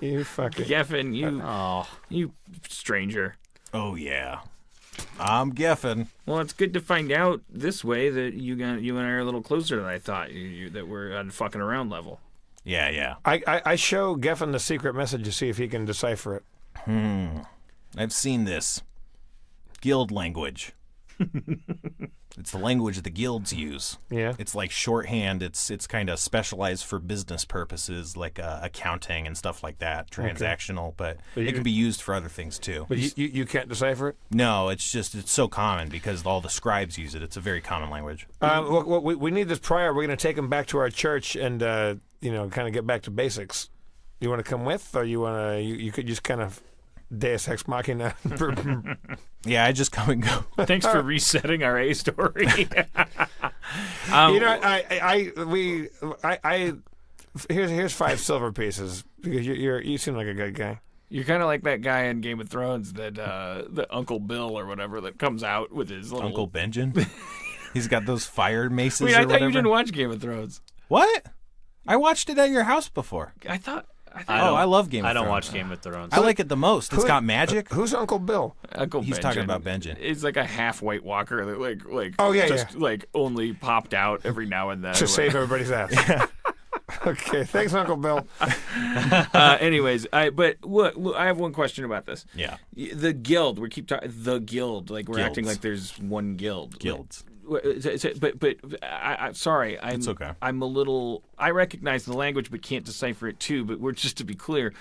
You fucking Geffen, you stranger. Oh yeah, I'm Geffen. Well, it's good to find out this way that you and I are a little closer than I thought. That we're on fucking around level. Yeah. I show Geffen the secret message to see if he can decipher it. I've seen this. Guild language. It's the language the guilds use. Yeah. It's like shorthand. It's kind of specialized for business purposes, like accounting and stuff like that, transactional, but it can be used for other things too. But you can't decipher it? No, it's so common because all the scribes use it. It's a very common language. We need this prior. We're going to take him back to our church and, kind of get back to basics. You want to come with, or you could just kind of Deus Ex Machina? Yeah, I just come and go. Thanks for resetting our A story. Here's 5 silver pieces because you seem like a good guy. You're kind of like that guy in Game of Thrones that the Uncle Bill or whatever that comes out with his little Uncle Benjen. He's got those fire maces. Wait, or I thought whatever. you didn't watch Game of Thrones. What? I watched it at your house before. I thought. I love Game of Thrones. I don't watch Game of Thrones. I like it the most. It's got magic. Who's Uncle Bill? Uncle He's Benjen. talking about Benjen. It's like a half White Walker that like only popped out every now and then To save everybody's ass. Okay, thanks, Uncle Bill. Anyways, I have one question about this. Yeah. The guild. We keep talking the guild. Like we're Guilds. acting like there's one guild. Guilds. But I'm sorry. It's okay. I'm a little. I recognize the language, but can't decipher it too. But we're just to be clear,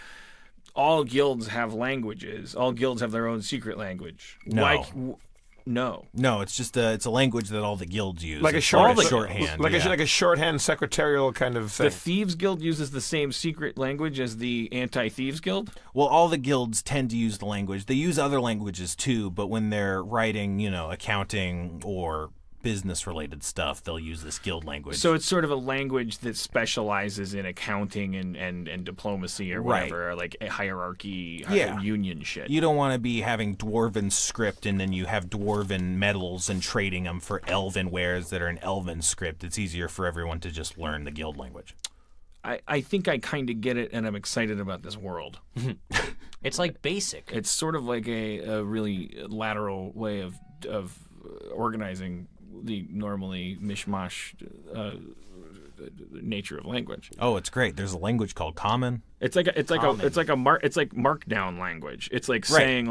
all guilds have languages. All guilds have their own secret language. No. No, it's just it's a language that all the guilds use. Like a It's shorthand. Like a shorthand secretarial kind of thing. the Thieves Guild uses the same secret language as the Anti-Thieves Guild. Well, all the guilds tend to use the language. They use other languages too, but when they're writing, accounting or business-related stuff, they'll use this guild language. So it's sort of a language that specializes in accounting and diplomacy or whatever, or like a hierarchy, union shit. You don't want to be having dwarven script and then you have dwarven metals and trading them for elven wares that are in elven script. It's easier for everyone to just learn the guild language. I think I kind of get it, and I'm excited about this world. It's like basic. It's sort of like a really lateral way of organizing the normally mishmash nature of language. Oh, it's great. There's a language called Common. It's like markdown language. It's like saying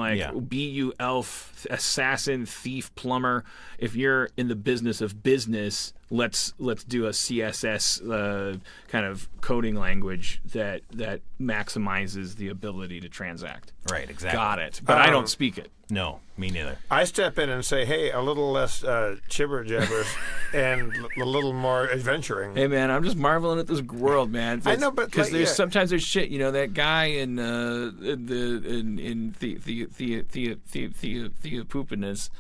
be you elf, assassin, thief, plumber. If you're in the business of business, let's do a CSS kind of coding language that maximizes the ability to transact. Right, exactly. Got it. But I don't speak it. No, me neither. I step in and say, hey, a little less chibber jabbers and a little more adventuring. Hey man, I'm just marveling at this world, man. I know, but because sometimes there's shit. That guy in Theopoopinus,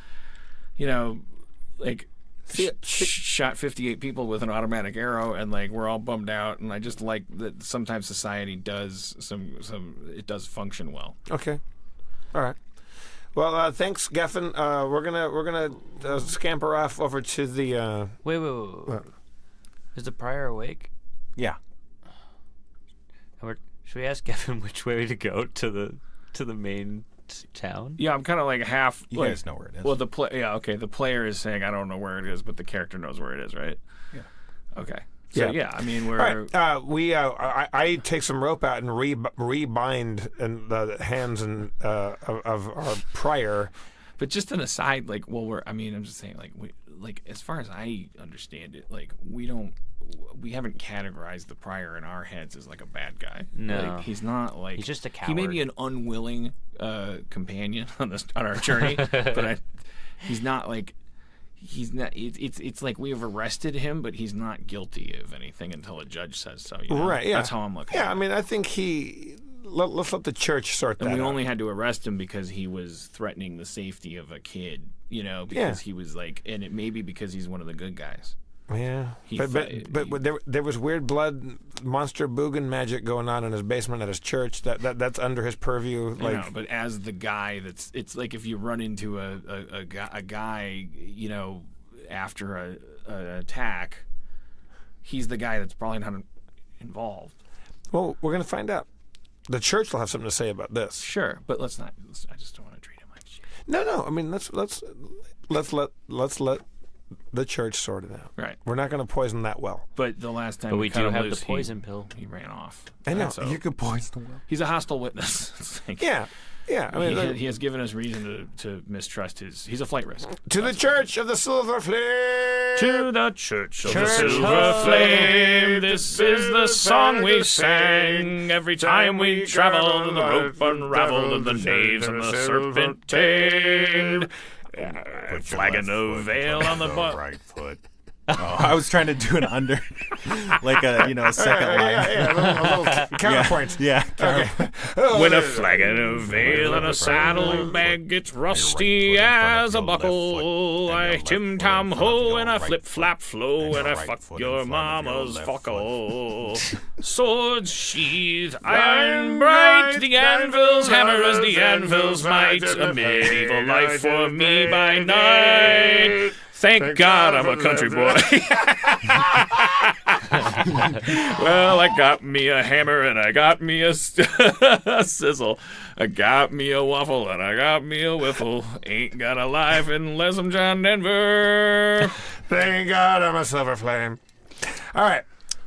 shot 58 people with an automatic arrow, and we're all bummed out. And I just like that sometimes society does it does function well. Okay, all right. Well, thanks, Geffen. We're gonna scamper off over to the. Wait. Is the prior awake? Yeah. Should we ask Geffen which way to go to the main town? Yeah, I'm kind of like half. You guys know where it is. Well, the player is saying I don't know where it is, but the character knows where it is, right? Yeah. Okay. So I mean we're. All right. I take some rope out and rebind the hands and of our prior. But just an aside, I'm just saying, as far as I understand it, we haven't categorized the prior in our heads as a bad guy. No. He's not He's just a coward. He may be an unwilling companion on our journey, but he's not like. He's not. It's like we have arrested him, but he's not guilty of anything until a judge says so. You know? Right. Yeah. That's how I'm looking. Yeah. at I it. mean, I think let's let the church sort that And we out. only had to arrest him because he was threatening the safety of a kid. You know, because he was like, and it may be because he's one of the good guys. Yeah, but there was weird blood monster Boogan magic going on in his basement at his church. That's under his purview. I know, but as the guy, it's like if you run into a guy, you know, after an attack, he's the guy that's probably not involved. Well, we're gonna find out. The church will have something to say about this. Sure, but let's not. I just don't want to treat him like shit. No. I mean, let's let the church sort it out. Right. We're not going to poison that well. But the last time But we cut do him have loose, the poison pill. He ran off. I know. So You could poison the well. he's a hostile witness. It's like, Yeah. I mean, he has given us reason to mistrust his. He's a flight risk. to the Church of the Silver Flame. To the Church of the Church Silver of Flame, this is the song we sang every time we traveled, and the rope unraveled, and the knaves and the serpent tamed. Flagging no veil on the butt. Right foot. Oh, I was trying to do an under, like a second line. A little counterpoint. Yeah. When a flagon of veil and a saddlebag gets rusty as a buckle, I tim-tam-ho and I flip-flap-flow and I fuck your mama's fuckle. Swords sheathed, iron bright, the anvil's hammer as the anvil's might, a medieval life for me by night. Thank God I'm a country boy. Well, I got me a hammer and I got me a sizzle. I got me a waffle and I got me a whiffle. Ain't got a life unless I'm John Denver. Thank God I'm a Silver Flame. All right.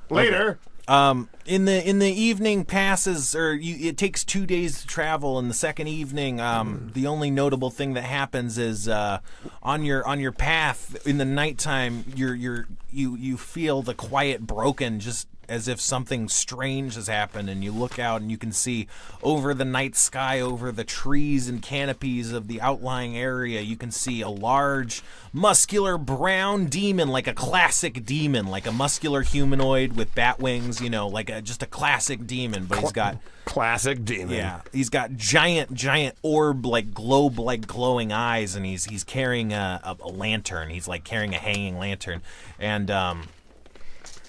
Later. In the evening passes, it takes 2 days to travel. In the second evening, the only notable thing that happens is on your path in the nighttime, you feel the quiet broken, just as if something strange has happened, and you look out and you can see over the night sky, over the trees and canopies of the outlying area, you can see a large, muscular brown demon, like a classic demon, like a muscular humanoid with bat wings, like just a classic demon, but he's got classic demon. Yeah, he's got giant orb, like globe, like glowing eyes, and he's carrying a lantern. He's like carrying a hanging lantern, and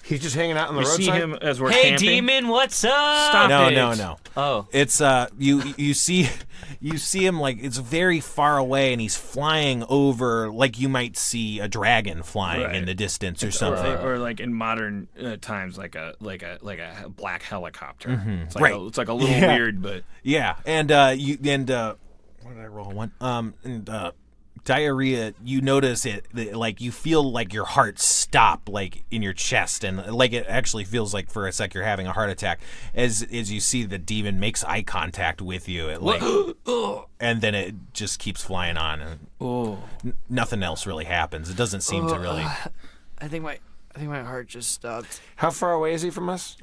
he's just hanging out on the We roadside. see him as we're Hey, camping. demon, what's up? Stop it. No. Oh. It's you see him like it's very far away, and he's flying over like you might see a dragon flying Right. in the distance or something. Or like in modern times, like a black helicopter. It's like Right. it's like a little Yeah. weird, but Yeah, and what did I roll? One. Diarrhea. You notice it, like you feel like your heart stop, like in your chest, and like it actually feels like for a sec you're having a heart attack as you see the demon makes eye contact with you. It like, and then it just keeps flying on, and nothing else really happens. It doesn't seem to really. I think my heart just stopped. How far away is he from us?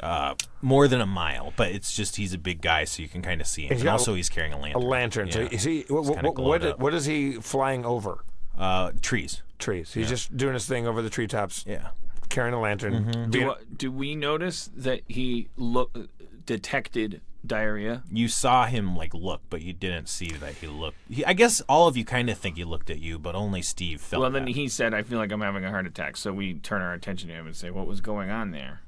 More than a mile, but it's just he's a big guy, so you can kind of see him. He's And got also, he's carrying a A lantern. lantern. So Yeah. is he? kinda glowed up. What is he flying over? Trees. Trees. He's just doing his thing over the treetops, Yeah. carrying a lantern. do we notice that he detected diarrhea? You saw him look, but you didn't see that he looked. I guess all of you kind of think he looked at you, but only Steve felt. Well, then that. he said, "I feel like I'm having a heart attack." So we turn our attention to him and say, "What was going on there?"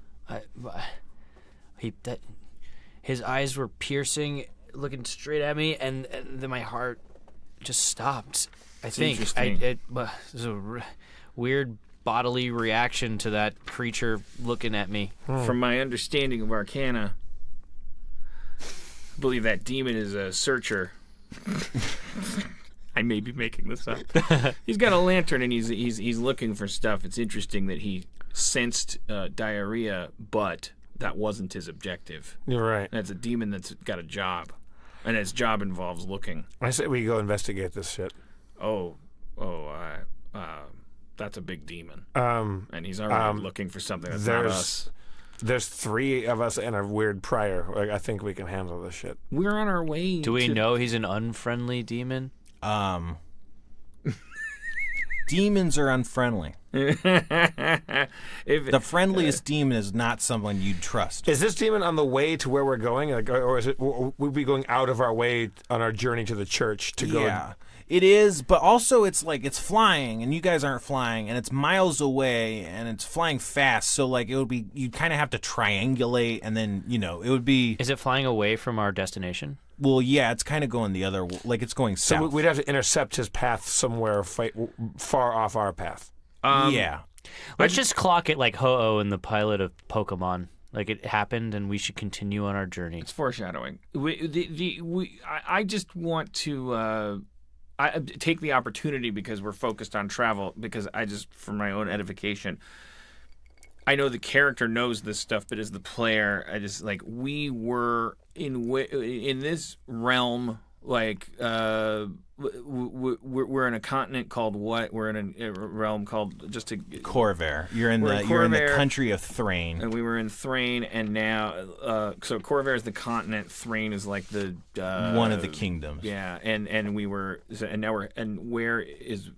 His eyes were piercing, looking straight at me, and then my heart just stopped. I think interesting. it was a weird bodily reaction to that creature looking at me. From my understanding of Arcana, I believe that demon is a searcher. I may be making this up. He's got a lantern and he's looking for stuff. It's interesting that he sensed diarrhea, but that wasn't his objective. You're right. That's a demon that's got a job, and his job involves looking. I say we go investigate this shit. That's a big demon, Um, and he's already looking for something that's not us. There's 3 of us and a weird prior. Like, I think we can handle this shit. We're on our way. Do we know he's an unfriendly demon? Demons are unfriendly. The friendliest demon is not someone you'd trust. Is this demon on the way to where we're going, like, or is it? We'll be going out of our way on our journey to the church to go? Yeah, it is. But also, it's like it's flying, and you guys aren't flying, and it's miles away, and it's flying fast. So like it would be, you kind of have to triangulate, and then it would be. Is it flying away from our destination? Well, yeah, it's kind of going the other, like it's going south. So we'd have to intercept his path somewhere far off our path. Yeah. Let's just clock it like Ho-Oh in the pilot of Pokemon. Like it happened, and we should continue on our journey. It's foreshadowing. I just want to take the opportunity because we're focused on travel. Because for my own edification, I know the character knows this stuff, but as the player, I just like we were in this realm. Like we're in a continent called what? We're in a realm called Corvair. You're in the country of Thrain. And we were in Thrain, and now so Corvair is the continent. Thrain is like the one of the kingdoms. Yeah, and we were now we're where is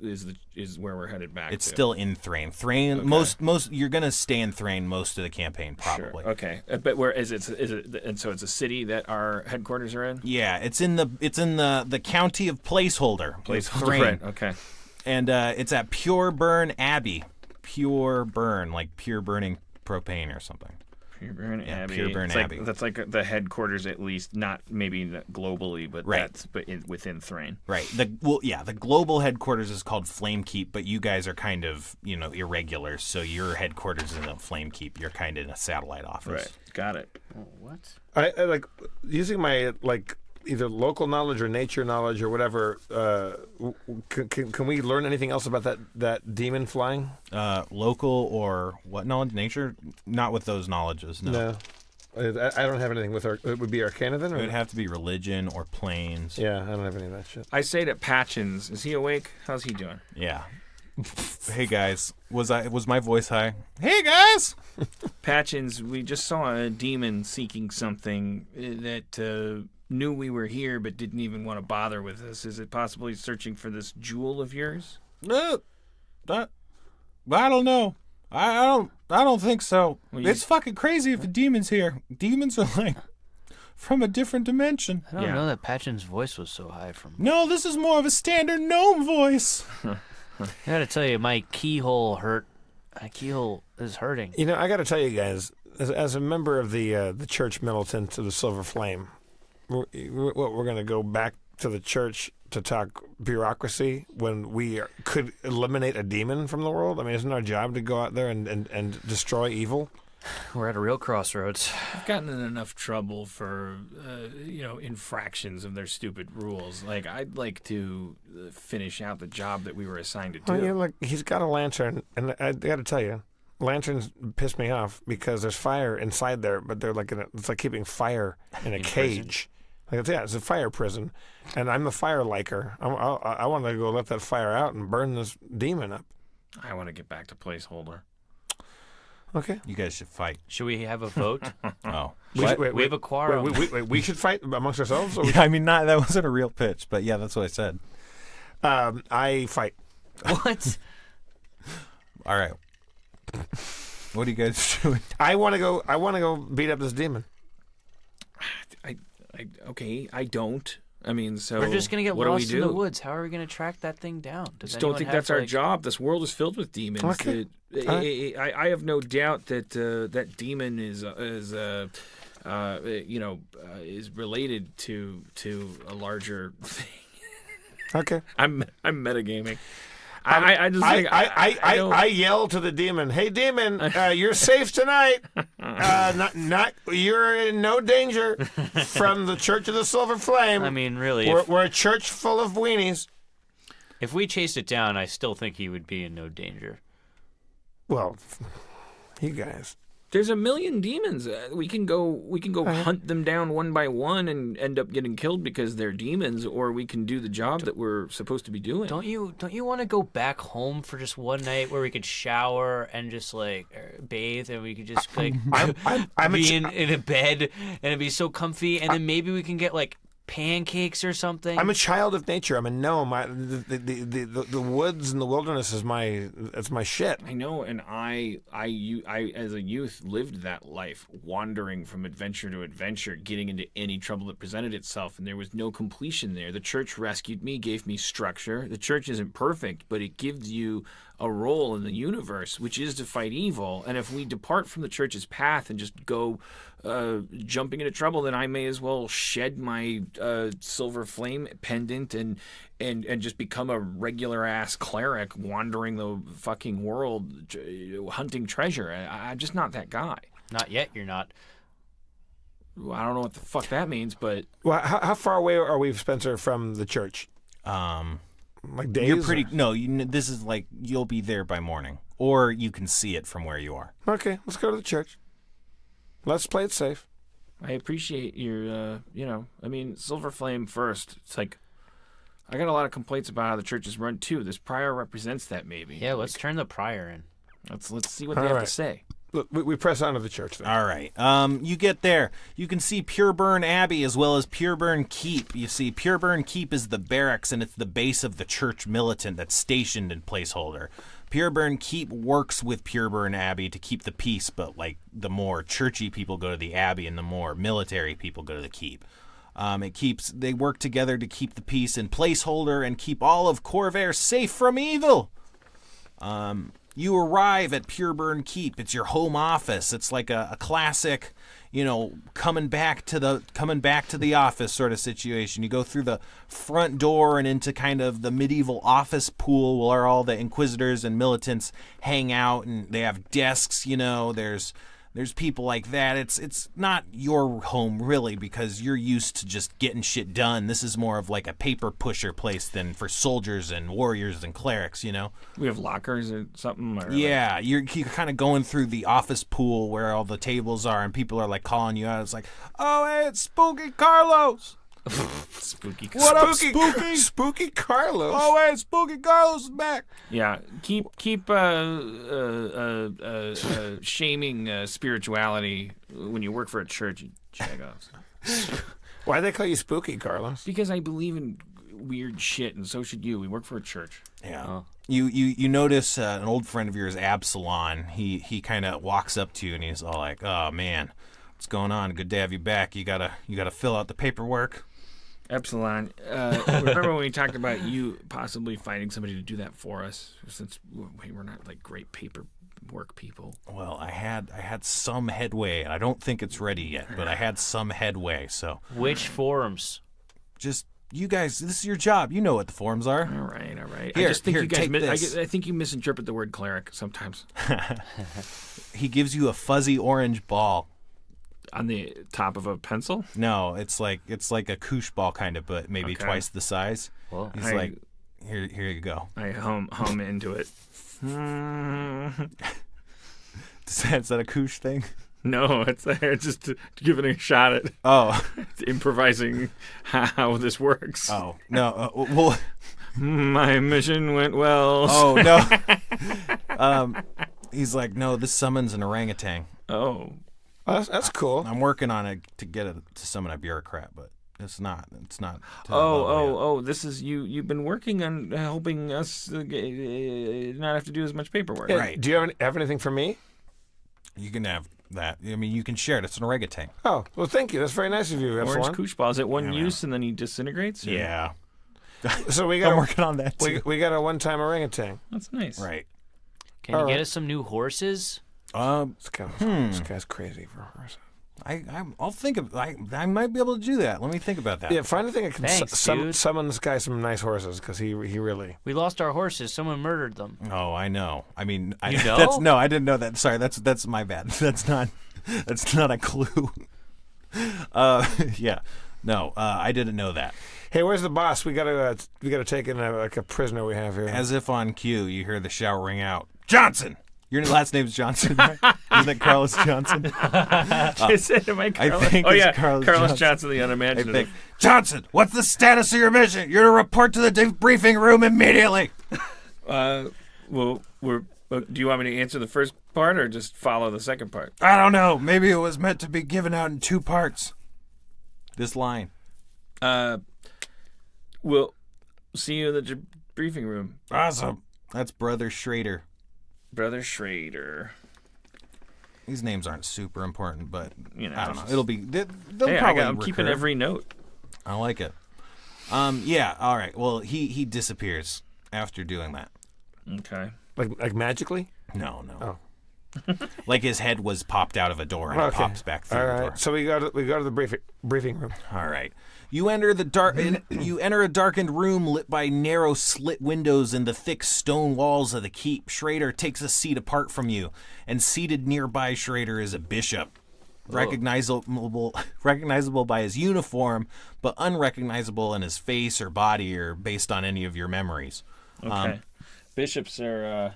where we're headed back. It's to? still in Thrain. Thrain. Okay. Most you're gonna stay in Thrain most of the campaign probably. Sure. Okay, but where is it? And so it's a city that our headquarters are in. Yeah, it's in the county of Placeholder. Placeholder, right? Okay. And it's at Pure Burn Abbey. Pure Burn, like pure burning propane or something. Pure Burn Abbey. Pure Burn Abbey. That's like the headquarters, at least, not maybe globally, but right. Within Thrain. Right. The global headquarters is called Flamekeep, but you guys are kind of irregular, so your headquarters isn't Flamekeep. You're kind of in a satellite office. Right. Got it. Oh, what? I like using my either local knowledge or nature knowledge or whatever. Can we learn anything else about that demon flying? Local or what knowledge? Nature? Not with those knowledges. No. I don't have anything with it would be Arcana then? Or? It would have to be religion or planes. Yeah, I don't have any of that shit. I say to Patchins, is he awake? How's he doing? Yeah. Hey guys, was my voice high? Hey guys. Patchins, we just saw a demon seeking something that knew we were here but didn't even want to bother with us. Is it possibly searching for this jewel of yours? I don't know. I don't think so. Well, it's fucking crazy if a demon's here. Demons are like from a different dimension. I don't know that Patchin's voice was so high from. No, this is more of a standard gnome voice. I gotta tell you, my keyhole hurt. My keyhole is hurting. I gotta tell you guys, as a member of the church militant to the Silver Flame, we're gonna go back to the church to talk bureaucracy when we could eliminate a demon from the world? I mean, isn't our job to go out there and destroy evil? We're at a real crossroads. I've gotten in enough trouble for, infractions of their stupid rules. Like, I'd like to finish out the job that we were assigned to do. Well, he's got a lantern, and I got to tell you, lanterns piss me off because there's fire inside there, but they're like it's like keeping fire in a cage. It's a fire prison, and I'm the fire liker. I want to go let that fire out and burn this demon up. I want to get back to placeholder. Okay. You guys should fight. Should we have a vote? Oh. We have a quorum. We should fight amongst ourselves? Or I mean, that wasn't a real pitch, but yeah, that's what I said. I fight. What? All right. What are you guys doing? I want to go beat up this demon. Okay, I don't. I mean, so we're just gonna get lost in do? the woods. How are we gonna track that thing down? Just don't think that's our job. This world is filled with demons. Okay. I have no doubt that that demon is related to a larger thing. Okay. I'm metagaming. I yell to the demon, "Hey demon, you're safe tonight. You're in no danger from the Church of the Silver Flame." I mean, really, we're a church full of weenies. If we chased it down, I still think he would be in no danger. Well, you guys, There's a million demons. We can go hunt them down one by one and end up getting killed because they're demons, or we can do the job that we're supposed to be doing. Don't you want to go back home for just one night where we could shower and just like bathe and we could just like be in a bed and it'd be so comfy, and then maybe we can get like pancakes or something? I'm a child of nature. I'm a gnome. The woods and the wilderness is my shit. I know, and I as a youth lived that life, wandering from adventure to adventure, getting into any trouble that presented itself, and there was no completion there. The church rescued me, gave me structure. The church isn't perfect, but it gives you a role in the universe, which is to fight evil. And if we depart from the church's path and just go jumping into trouble, then I may as well shed my silver flame pendant and just become a regular ass cleric wandering the fucking world hunting treasure. I'm just not that guy. Not yet, you're not. Well, I don't know what the fuck that means, but Well, how far away are we, Spencer, from the church? Like days? You're pretty. No, this is like you'll be there by morning, or you can see it from where you are. Okay, let's go to the church. Let's play it safe. I appreciate your, I mean, Silver Flame first. It's like, I got a lot of complaints about how the church is run too. This prior represents that, maybe. Yeah, let's turn the prior in. Let's see what they have to say. Look, we press on to the church then. All right. You get there. You can see Pureburn Abbey as well as Pureburn Keep. You see, Pureburn Keep is the barracks, and it's the base of the church militant that's stationed in Placeholder. Pureburn Keep works with Pureburn Abbey to keep the peace, but like the more churchy people go to the Abbey and the more military people go to the Keep. They work together to keep the peace in Placeholder and keep all of Corvair safe from evil. You arrive at Pureburn Keep. It's your home office. It's like a classic, coming back to the office sort of situation. You go through the front door and into kind of the medieval office pool where all the inquisitors and militants hang out, and they have desks. There's people like that. It's not your home really because you're used to just getting shit done. This is more of like a paper pusher place than for soldiers and warriors and clerics, We have lockers or something? Yeah, you're kind of going through the office pool where all the tables are and people are like calling you out. It's like, oh, hey, it's Spooky Carlos. Spooky. What up, Spooky? Spooky Carlos. Oh, hey, Spooky Carlos is back. Yeah, keep shaming spirituality when you work for a church, Jagos. Why do they call you Spooky, Carlos? Because I believe in weird shit, and so should you. We work for a church. Yeah. Oh. You notice an old friend of yours, Absalon. He kind of walks up to you and he's all like, "Oh man, what's going on? Good to have you back. You gotta fill out the paperwork." Epsilon, remember when we talked about you possibly finding somebody to do that for us? Since we're not like great paperwork people. Well, I had some headway. I don't think it's ready yet, but I had some headway. So which forms? Just you guys. This is your job. You know what the forms are. All right. Here, I just think here, you guys. take this. I think you misinterpret the word cleric sometimes. He gives you a fuzzy orange ball. On the top of a pencil? No, it's like a koosh ball kind of, but maybe twice the size. Well, he's like, here you go. I hum into it. Is that a koosh thing? No, it's just giving it a shot at improvising how this works. Oh no, well, my mission went well. Oh no. He's like, no, this summons an orangutan. Oh. That's cool. I'm working on it to get it to summon a bureaucrat, but it's not. This is you. You've been working on helping us not have to do as much paperwork. Yeah, right. Do you have anything for me? You can have that. I mean, you can share it. It's an orangutan. Oh, well, thank you. That's very nice of you, Orange Epsilon. koosh ball. Is it one use and then he disintegrates? Or? Yeah. So we got. I'm working on that too. We got a one-time orangutan. That's nice. Right. Can you get us some new horses? This guy's crazy for horses. I'll think of. I might be able to do that. Let me think about that. Yeah, find a thing that can Thanks, summon this guy some nice horses because he really. We lost our horses. Someone murdered them. Oh, I know. I mean, I know? I didn't know that. Sorry, that's my bad. That's not a clue. Yeah, no, I didn't know that. Hey, where's the boss? We gotta take in a prisoner we have here. As if on cue, you hear the shout ring out. Johnson, Your last name's Johnson, right? Isn't it Carlos Johnson? Is it? Am I Carlos? think oh it's yeah, Carlos Johnson, the I unimaginative. think. Johnson, what's the status of your mission? You're to report to the debriefing room immediately. Well, do you want me to answer the first part or just follow the second part? I don't know. Maybe it was meant to be given out in 2 parts. This line. We'll see you in the briefing room. Awesome. That's Brother Schrader. Brother Schrader. These names aren't super important, but You know, I don't know. just- It'll be. They'll Hey, probably I'm keeping recur. every note. I like it. Yeah. All right. Well, he disappears after doing that. Okay. Like magically? No. Oh. Like his head was popped out of a door and it pops back through All the right. door. So we go to the briefing room. All right. You enter you enter a darkened room lit by narrow slit windows in the thick stone walls of the keep. Schrader takes a seat apart from you, and seated nearby Schrader is a bishop. Recognizable by his uniform, but unrecognizable in his face or body or based on any of your memories. Okay. Bishops are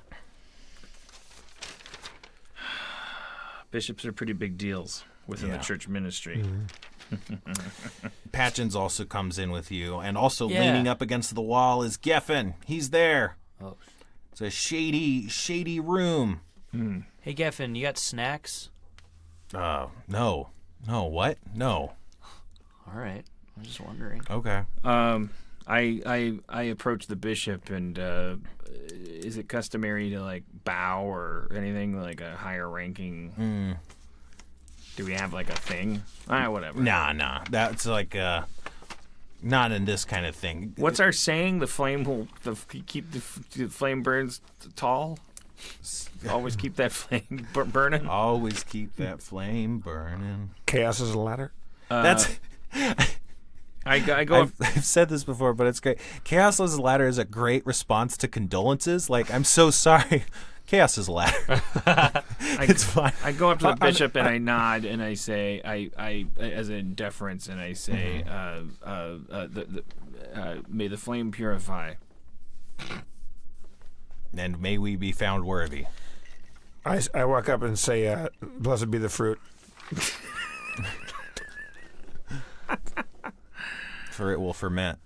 pretty big deals within the church ministry. Patchins also comes in with you, and also Yeah. leaning up against the wall is Geffen. He's there. Oh. It's a shady room. Hey, Geffen, you got snacks? No. What? No. All right. I'm just wondering. Okay. I approach the bishop, and is it customary to like bow or anything like a higher ranking? Do we have like a thing? Whatever. Nah. That's like not in this kind of thing. What's our saying? The flame will keep the flame burns tall. Always keep that flame burning. Always keep that flame burning. Chaos is a ladder. That's. I go. I've said this before, but it's great. Chaos is a ladder is a great response to condolences. Like, I'm so sorry. Chaos is a ladder. It's fine. I go up to the bishop and I nod and I say, I as in deference, and I say, may the flame purify. And may we be found worthy. I walk up and say, blessed be the fruit. For it will ferment.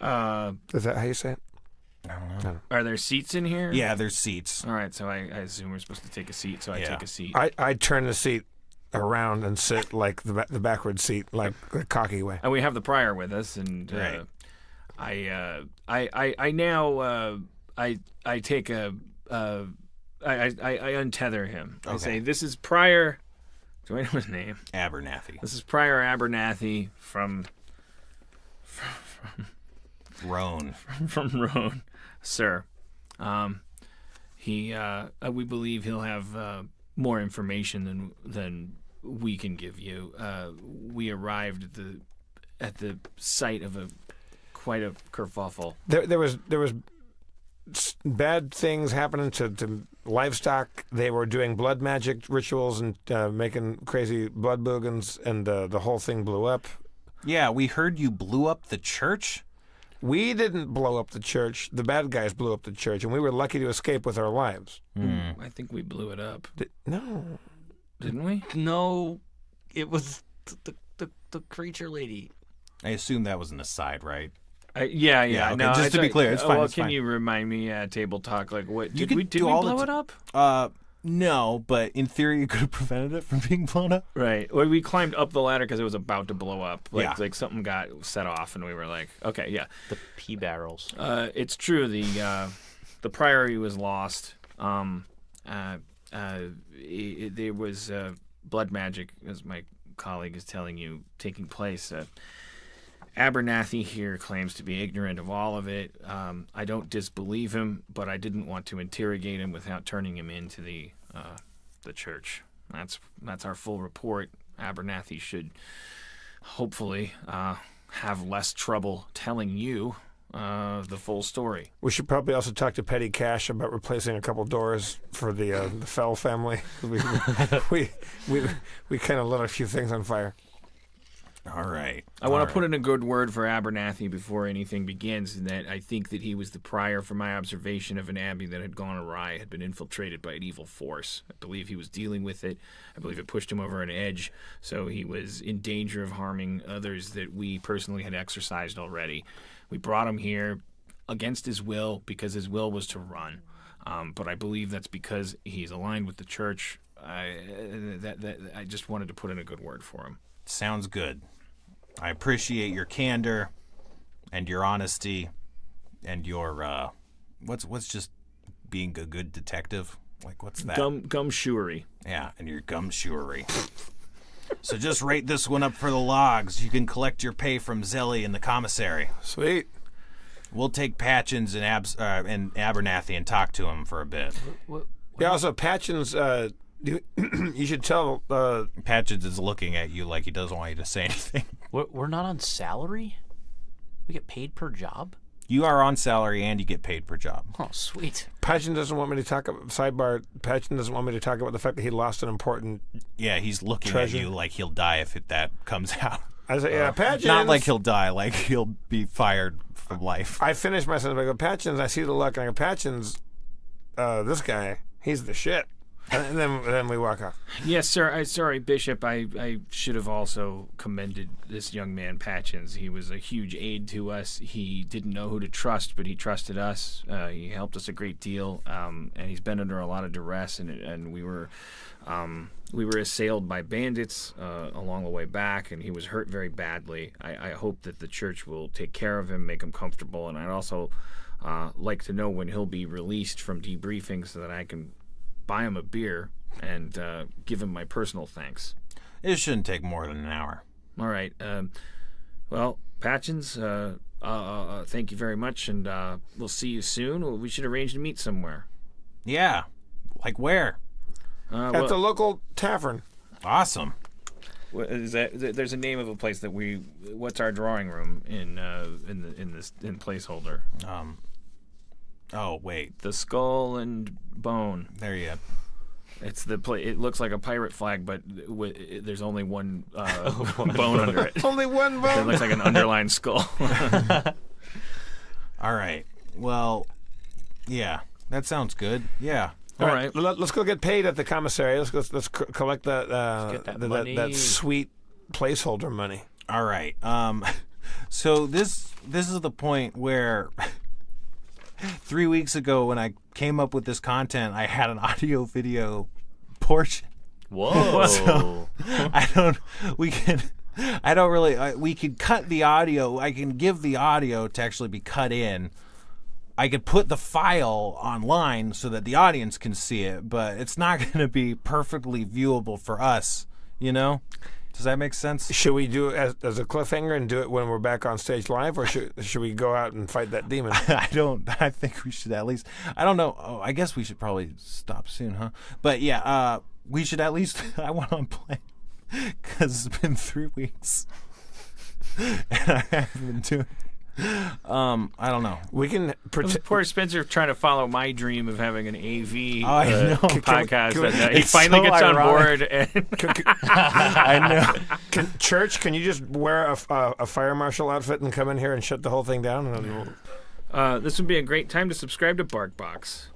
Is that how you say it? Are there seats in here? Yeah, there's seats. All right, so I assume we're supposed to take a seat, so I take a seat. I turn the seat around and sit like the backward seat, like the cocky way. And we have the prior with us, and Right. I now take a I untether him. I Okay. say, this is Prior. Do I know his name? Abernathy. This is Prior Abernathy from Roan. Roan, sir. We believe he'll have more information than we can give you. We arrived at the site of quite a kerfuffle. There was bad things happening to livestock. They were doing blood magic rituals and making crazy blood boogans, and the whole thing blew up. Yeah, we heard you blew up the church. We didn't blow up the church. The bad guys blew up the church, and we were lucky to escape with our lives. I think we blew it up, No. didn't we? No, it was the creature lady. I assume that was an aside, right? Yeah. Yeah, okay, No, just to be clear, it's fine, Well, it's can fine. you remind me? Table talk. Like what? You Did can we do all the blow t- it up? No, but in theory, you could have prevented it from being blown up. Right. Well, we climbed up the ladder because it was about to blow up. Yeah. Like something got set off, and we were like, okay, yeah. The pea barrels. It's true. The priory was lost. There was blood magic, as my colleague is telling you, taking place. Abernathy here claims to be ignorant of all of it. I don't disbelieve him, but I didn't want to interrogate him without turning him into the church. That's our full report. Abernathy should hopefully have less trouble telling you the full story. We should probably also talk to Petty Cash about replacing a couple doors for the Fell family. We kind of lit a few things on fire. All right. I want to put in a good word for Abernathy before anything begins, in that I think that he was the prior, from my observation, of an abbey that had gone awry, had been infiltrated by an evil force. I believe he was dealing with it. I believe it pushed him over an edge, so he was in danger of harming others that we personally had exorcised already. We brought him here against his will because his will was to run. But I believe that's because he's aligned with the church. I just wanted to put in a good word for him. Sounds good. I appreciate your candor and your honesty and your what's just being a good detective? Like, what's that? Gumshoery. Yeah, and your gumshoery. So just rate this one up for the logs. You can collect your pay from Zelly in the commissary. Sweet. We'll take Patchins and Abernathy and talk to him for a bit. Yeah, also, Patchins, you should tell... Patchins is looking at you like he doesn't want you to say anything. We're not on salary? We get paid per job? You are on salary and you get paid per job. Oh, sweet. Patchen doesn't want me to talk about... Sidebar, Patchen doesn't want me to talk about the fact that he lost an important... Yeah, he's looking treasure. at you like he'll die if that comes out. I say, yeah, Patchins... Not like he'll die, like he'll be fired from life. I finished my sentence. I go, Patchins, I see the luck, and I go, Patchins, this guy, he's the shit. And then we walk off. Yes, sir. Sorry, Bishop. I should have also commended this young man, Patchins. He was a huge aid to us. He didn't know who to trust, but he trusted us. He helped us a great deal, and he's been under a lot of duress. And we were assailed by bandits along the way back, and he was hurt very badly. I hope that the church will take care of him, make him comfortable, and I'd also like to know when he'll be released from debriefing so that I can buy him a beer and give him my personal thanks. It shouldn't take more than an hour. All right. Well, Patchins, thank you very much, and we'll see you soon. We should arrange to meet somewhere. Yeah. Like where? At the local tavern. Awesome. What is that? There's a name of a place that what's our drawing room in placeholder? Oh, wait. The Skull and Bone. There you go. It's the It looks like a pirate flag, but there's only one bone under it. Only one bone? It looks like an underlined skull. All right. Well, yeah. That sounds good. Yeah. All right. Let's go get paid at the commissary. Let's collect that that sweet placeholder money. All right. So this is the point where 3 weeks ago when I came up with this content, I had an audio video portion. Whoa. So we could cut the audio. I can give the audio to actually be cut in. I could put the file online so that the audience can see it, but it's not going to be perfectly viewable for us, you know? Does that make sense? Should we do it as a cliffhanger and do it when we're back on stage live, or should we go out and fight that demon? I think we should at least... I don't know. Oh, I guess we should probably stop soon, huh? But yeah, we should at least... I want to play because it's been 3 weeks. And I haven't been doing... I don't know. We can pretend. Poor Spencer trying to follow my dream of having an AV podcast. He It's finally so gets on ironic. board. And I know. Church, can you just wear a fire marshal outfit and come in here and shut the whole thing down? This would be a great time to subscribe to BarkBox.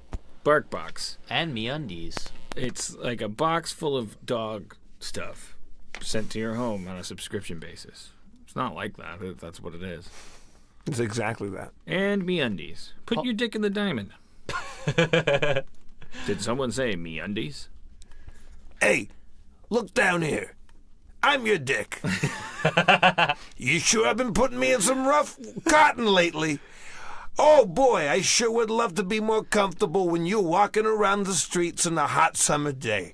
BarkBox. And MeUndies. It's like a box full of dog stuff sent to your home on a subscription basis. It's not like that, but that's what it is. It's exactly that. And MeUndies. Put your dick in the diamond. Did someone say MeUndies? Hey, look down here. I'm your dick. You sure have been putting me in some rough cotton lately. Oh boy, I sure would love to be more comfortable when you're walking around the streets on a hot summer day.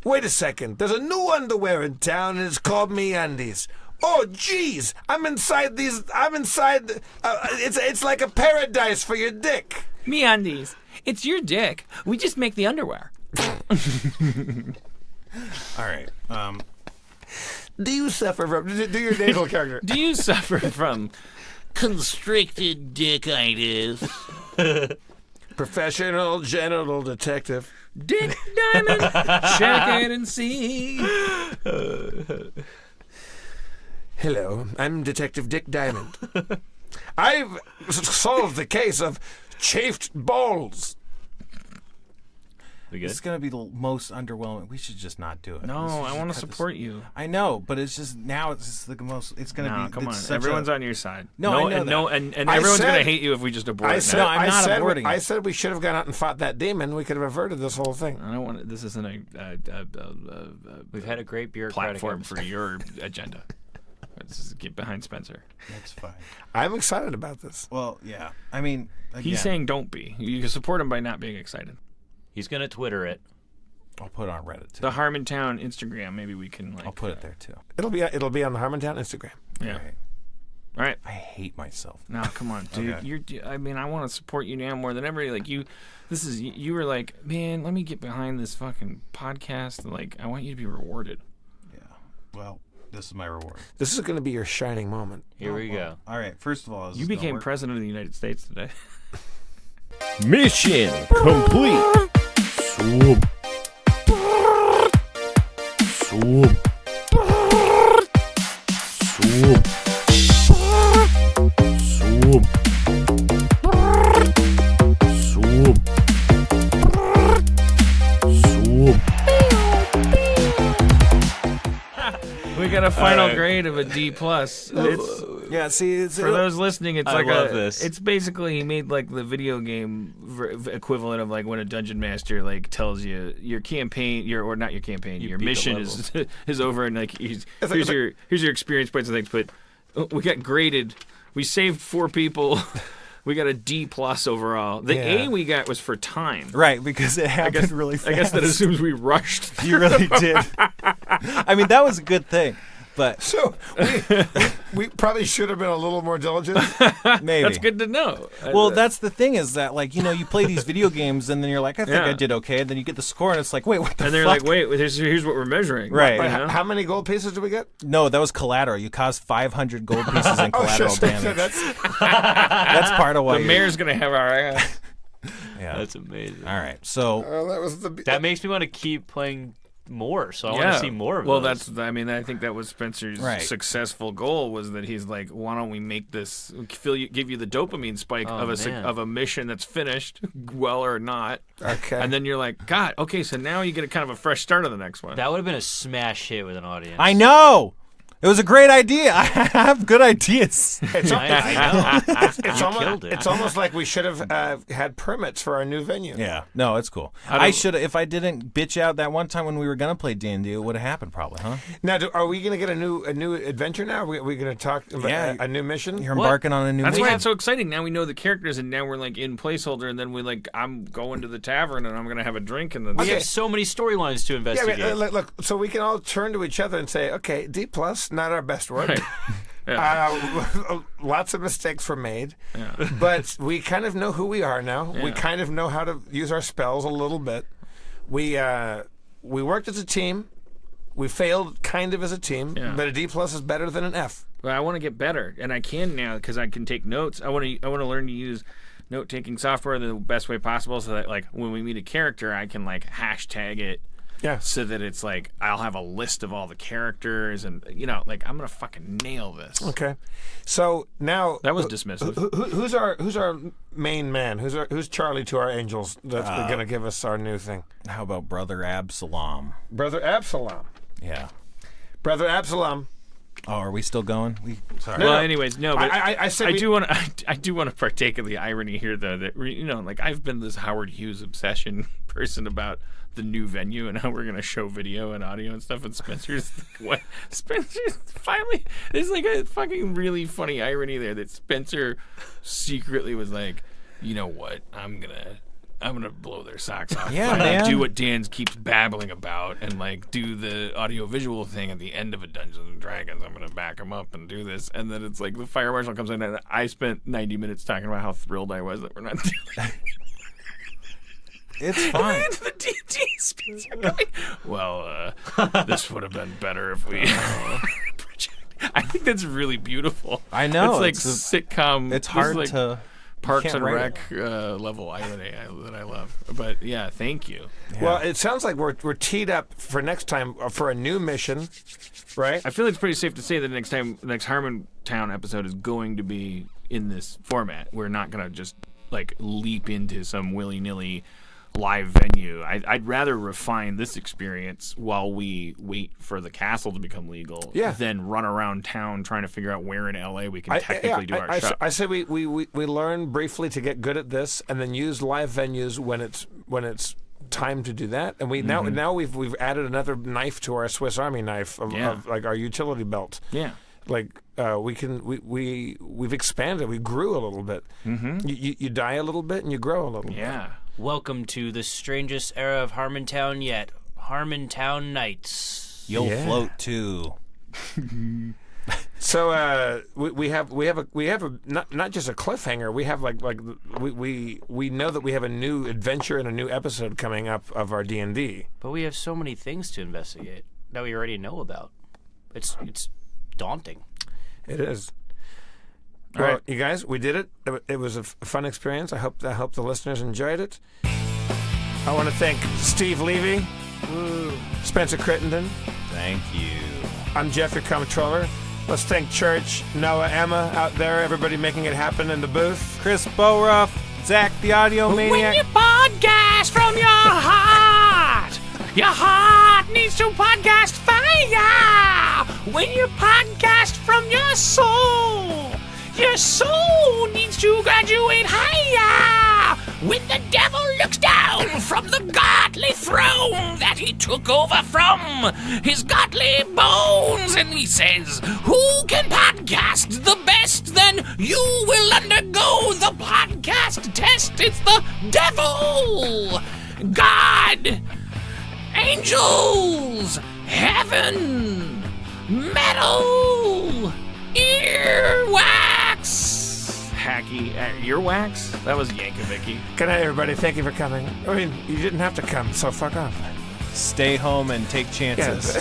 Wait a second, there's a new underwear in town and it's called MeUndies. Oh, geez, I'm inside. It's like a paradise for your dick. MeUndies. It's your dick. We just make the underwear. All right. Do you suffer from... Do your nasal character. Do you suffer from Constricted dickitis. Professional genital detective. Dick Diamond? Check it and see. Hello, I'm Detective Dick Diamond. I've solved the case of chafed balls. We good? It's going to be the most underwhelming. We should just not do it. No, We should I just want to cut this- support you. I know, but it's just now. It's just the most. It's going to No, be. come on. it's such Everyone's a, on your side. No, I know that. and I everyone's going to said- hate you if we just abort I it said, now. No, I'm I not said, aborting I it. said we should have gone out and fought that demon. We could have averted this whole thing. I don't want. This isn't a We've had a great bureaucratic platform episode. for your agenda. Let's just get behind Spencer. That's fine. I'm excited about this. Well, yeah. I mean, again, He's saying don't be. You can support him by not being excited. He's gonna Twitter it. I'll put it on Reddit too. The Harmontown Instagram, maybe we can like. I'll put it there too. It'll be on the Harmontown Instagram. Yeah. Right. All right. I hate myself. No, come on, dude. Okay. I mean, I want to support you now more than ever. Like you were like, man, let me get behind this fucking podcast. Like, I want you to be rewarded. Yeah. Well, this is my reward. This is going to be your shining moment. Here we go. All right. First of all, You became president of the United States today. Mission complete. Swoop. Swoop. Swoop. Swoop. Swoop. Swoop. We got a final grade of a D plus. It's Yeah. See, it's for those listening. It's I like love this. It's basically he made like the video game equivalent of like when a dungeon master like tells you your campaign, or not your campaign, your beat the mission is over, and like here's your experience points and things. But we got graded. We saved 4 people. We got a D plus overall. The Yeah. A we got was for time. right because it happened really fast. I guess that assumes we rushed. You really did. I mean, that was a good thing, but So we probably should have been a little more diligent. maybe. That's good to know. Well, that's the thing is that, like, you know, you play these video games and then you're like, I think Yeah. I did okay. And then you get the score and it's like, wait, what the And they're fuck? like, wait, here's what we're measuring. Right. You But know? how many gold pieces did we get? No, that was collateral. You caused 500 gold pieces in Oh, collateral damage. That's That's part of why. The mayor's gonna have our ass. Yeah. That's amazing. All right. So, that was the. That makes me want to keep playing more. So I want to see more of Well, those. I mean, I think that was Spencer's Right. successful goal was that he's like, why don't we make this give you the dopamine spike Oh, man. of a mission that's finished, well or not, Okay. and then you're like, God, okay, so now you get a kind of a fresh start on the next one. That would have been a smash hit with an audience. I know. It was a great idea. I have good ideas. I know. It's You killed it. It's almost like we should have had permits for our new venue. Yeah. No, it's cool. don't- I should have, if I didn't bitch out that one time when we were going to play D&D, it would have happened probably, huh? Now, are we going to get a new adventure now? Are we going to talk about Yeah. a new mission? You're embarking on a new That's mission. why it's so exciting. Now we know the characters, and now we're like in placeholder, and then I'm going to the tavern, and I'm gonna have a drink, and then We have so many storylines to Yeah, investigate. I mean, look, so we can all turn to each other and say, okay, D plus, not our best work. Lots of mistakes were made, but we kind of know who we are now. We kind of know how to use our spells a little bit. We worked as a team. We failed kind of as a team, but a D plus is better than an F. Well, I want to get better, and I can now because I can take notes. I want to learn to use note-taking software the best way possible, so that like when we meet a character, I can like hashtag it. Yeah. So that it's like I'll have a list of all the characters, and like I'm gonna fucking nail this. Okay, so now That was dismissive. who's our main man? Who's Charlie to our angels? That's going to give us our new thing. How about Brother Absalom? Brother Absalom. Yeah. Brother Absalom. Oh, are we still going? Sorry. Well, anyways, no, but I said I do want to partake of the irony here, though, that like I've been this Howard Hughes obsession person about the new venue and how we're gonna show video and audio and stuff. And Spencer's what? Spencer's finally. There's like a fucking really funny irony there that Spencer secretly was like, you know what? I'm gonna blow their socks off. Yeah, I'm gonna man. do what Dan keeps babbling about and like do the audio-visual thing at the end of a Dungeons and Dragons. I'm gonna back him up and do this, and then it's like the fire marshal comes in, and I spent 90 minutes talking about how thrilled I was that we're not doing it. It's fine. And the D&D Spencer going, well, this would have been better if we. project. I think that's really beautiful. I know, It's like it's sitcom. It's just hard like to. Parks can't and write Rec level that I love. But yeah, thank you. Well, it sounds like we're teed up for next time for a new mission, right? I feel it's pretty safe to say that the next Harmontown episode is going to be in this format. We're not going to just like leap into some willy-nilly live venue. I'd rather refine this experience while we wait for the castle to become legal than run around town trying to figure out where in LA we can technically do our show. I say we learn briefly to get good at this and then use live venues when it's time to do that. And we now we've added another knife to our Swiss Army knife of like our utility belt. Yeah. Like we've expanded. We grew a little bit. Mm-hmm. You die a little bit and you grow a little bit. Yeah. Welcome to the strangest era of Harmontown yet. Harmontown Nights. You'll float too. So we have a not just a cliffhanger. We have we know that we have a new adventure and a new episode coming up of our D&D. But we have so many things to investigate that we already know about. It's daunting. It is. Well, right. You guys, we did it. It was a fun experience. I hope the listeners enjoyed it. I want to thank Steve Levy, Spencer Crittenden. Thank you. I'm Jeff, your comptroller. Let's thank Church, Noah, Emma out there, everybody making it happen in the booth. Chris Boruff, Zach the Audio Maniac. When you podcast from your heart needs to podcast fire. When you podcast from your soul needs to graduate higher. When the devil looks down from the godly throne that he took over from his godly bones and he says, who can podcast the best? Then you will undergo the podcast test. It's the devil, God, angels, heaven, metal, earwax. Hacky earwax? That was Yankovic-y. Good night, everybody. Thank you for coming. I mean, you didn't have to come, so fuck off. Stay home and take chances.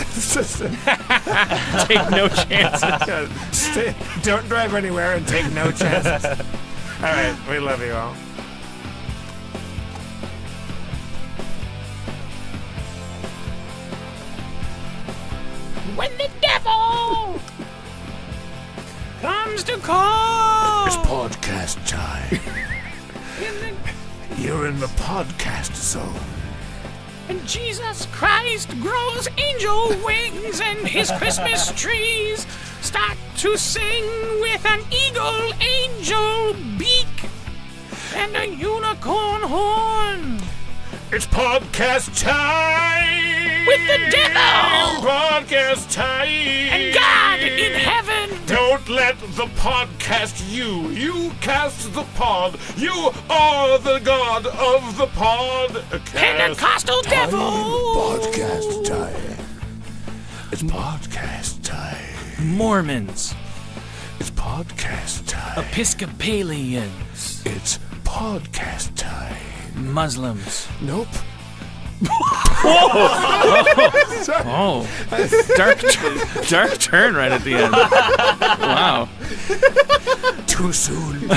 Take no chances. Don't drive anywhere and take no chances. All right, we love you all. When the devil comes to call. It's podcast time. You're in the podcast zone. And Jesus Christ grows angel wings and his Christmas trees start to sing with an eagle angel beak and a unicorn horn. It's podcast time! With the devil! Podcast time! And God in heaven! Don't let the podcast you. You cast the pod. You are the God of the podcast. Pentecostal devil! Podcast time. It's podcast time. Mormons. It's podcast time. Episcopalians. It's podcast time. Muslims. Nope. Oh, dark turn right at the end. Wow. Too soon.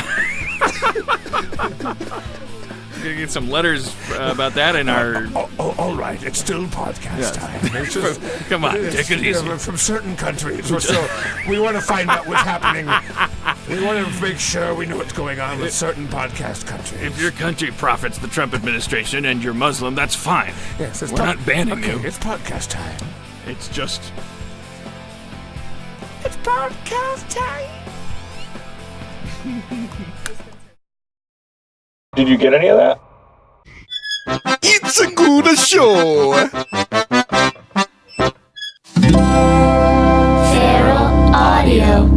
Gonna get some letters about that in our. All right. It's still podcast time. It's just, come on, take it easy. From certain countries, we want to find out what's happening. We want to make sure we know what's going on with certain podcast countries. If your country profits the Trump administration and you're Muslim, that's fine. Yes, we're not banning you. It's podcast time. It's just. It's podcast time. Did you get any of that? It's a good show. Feral Audio.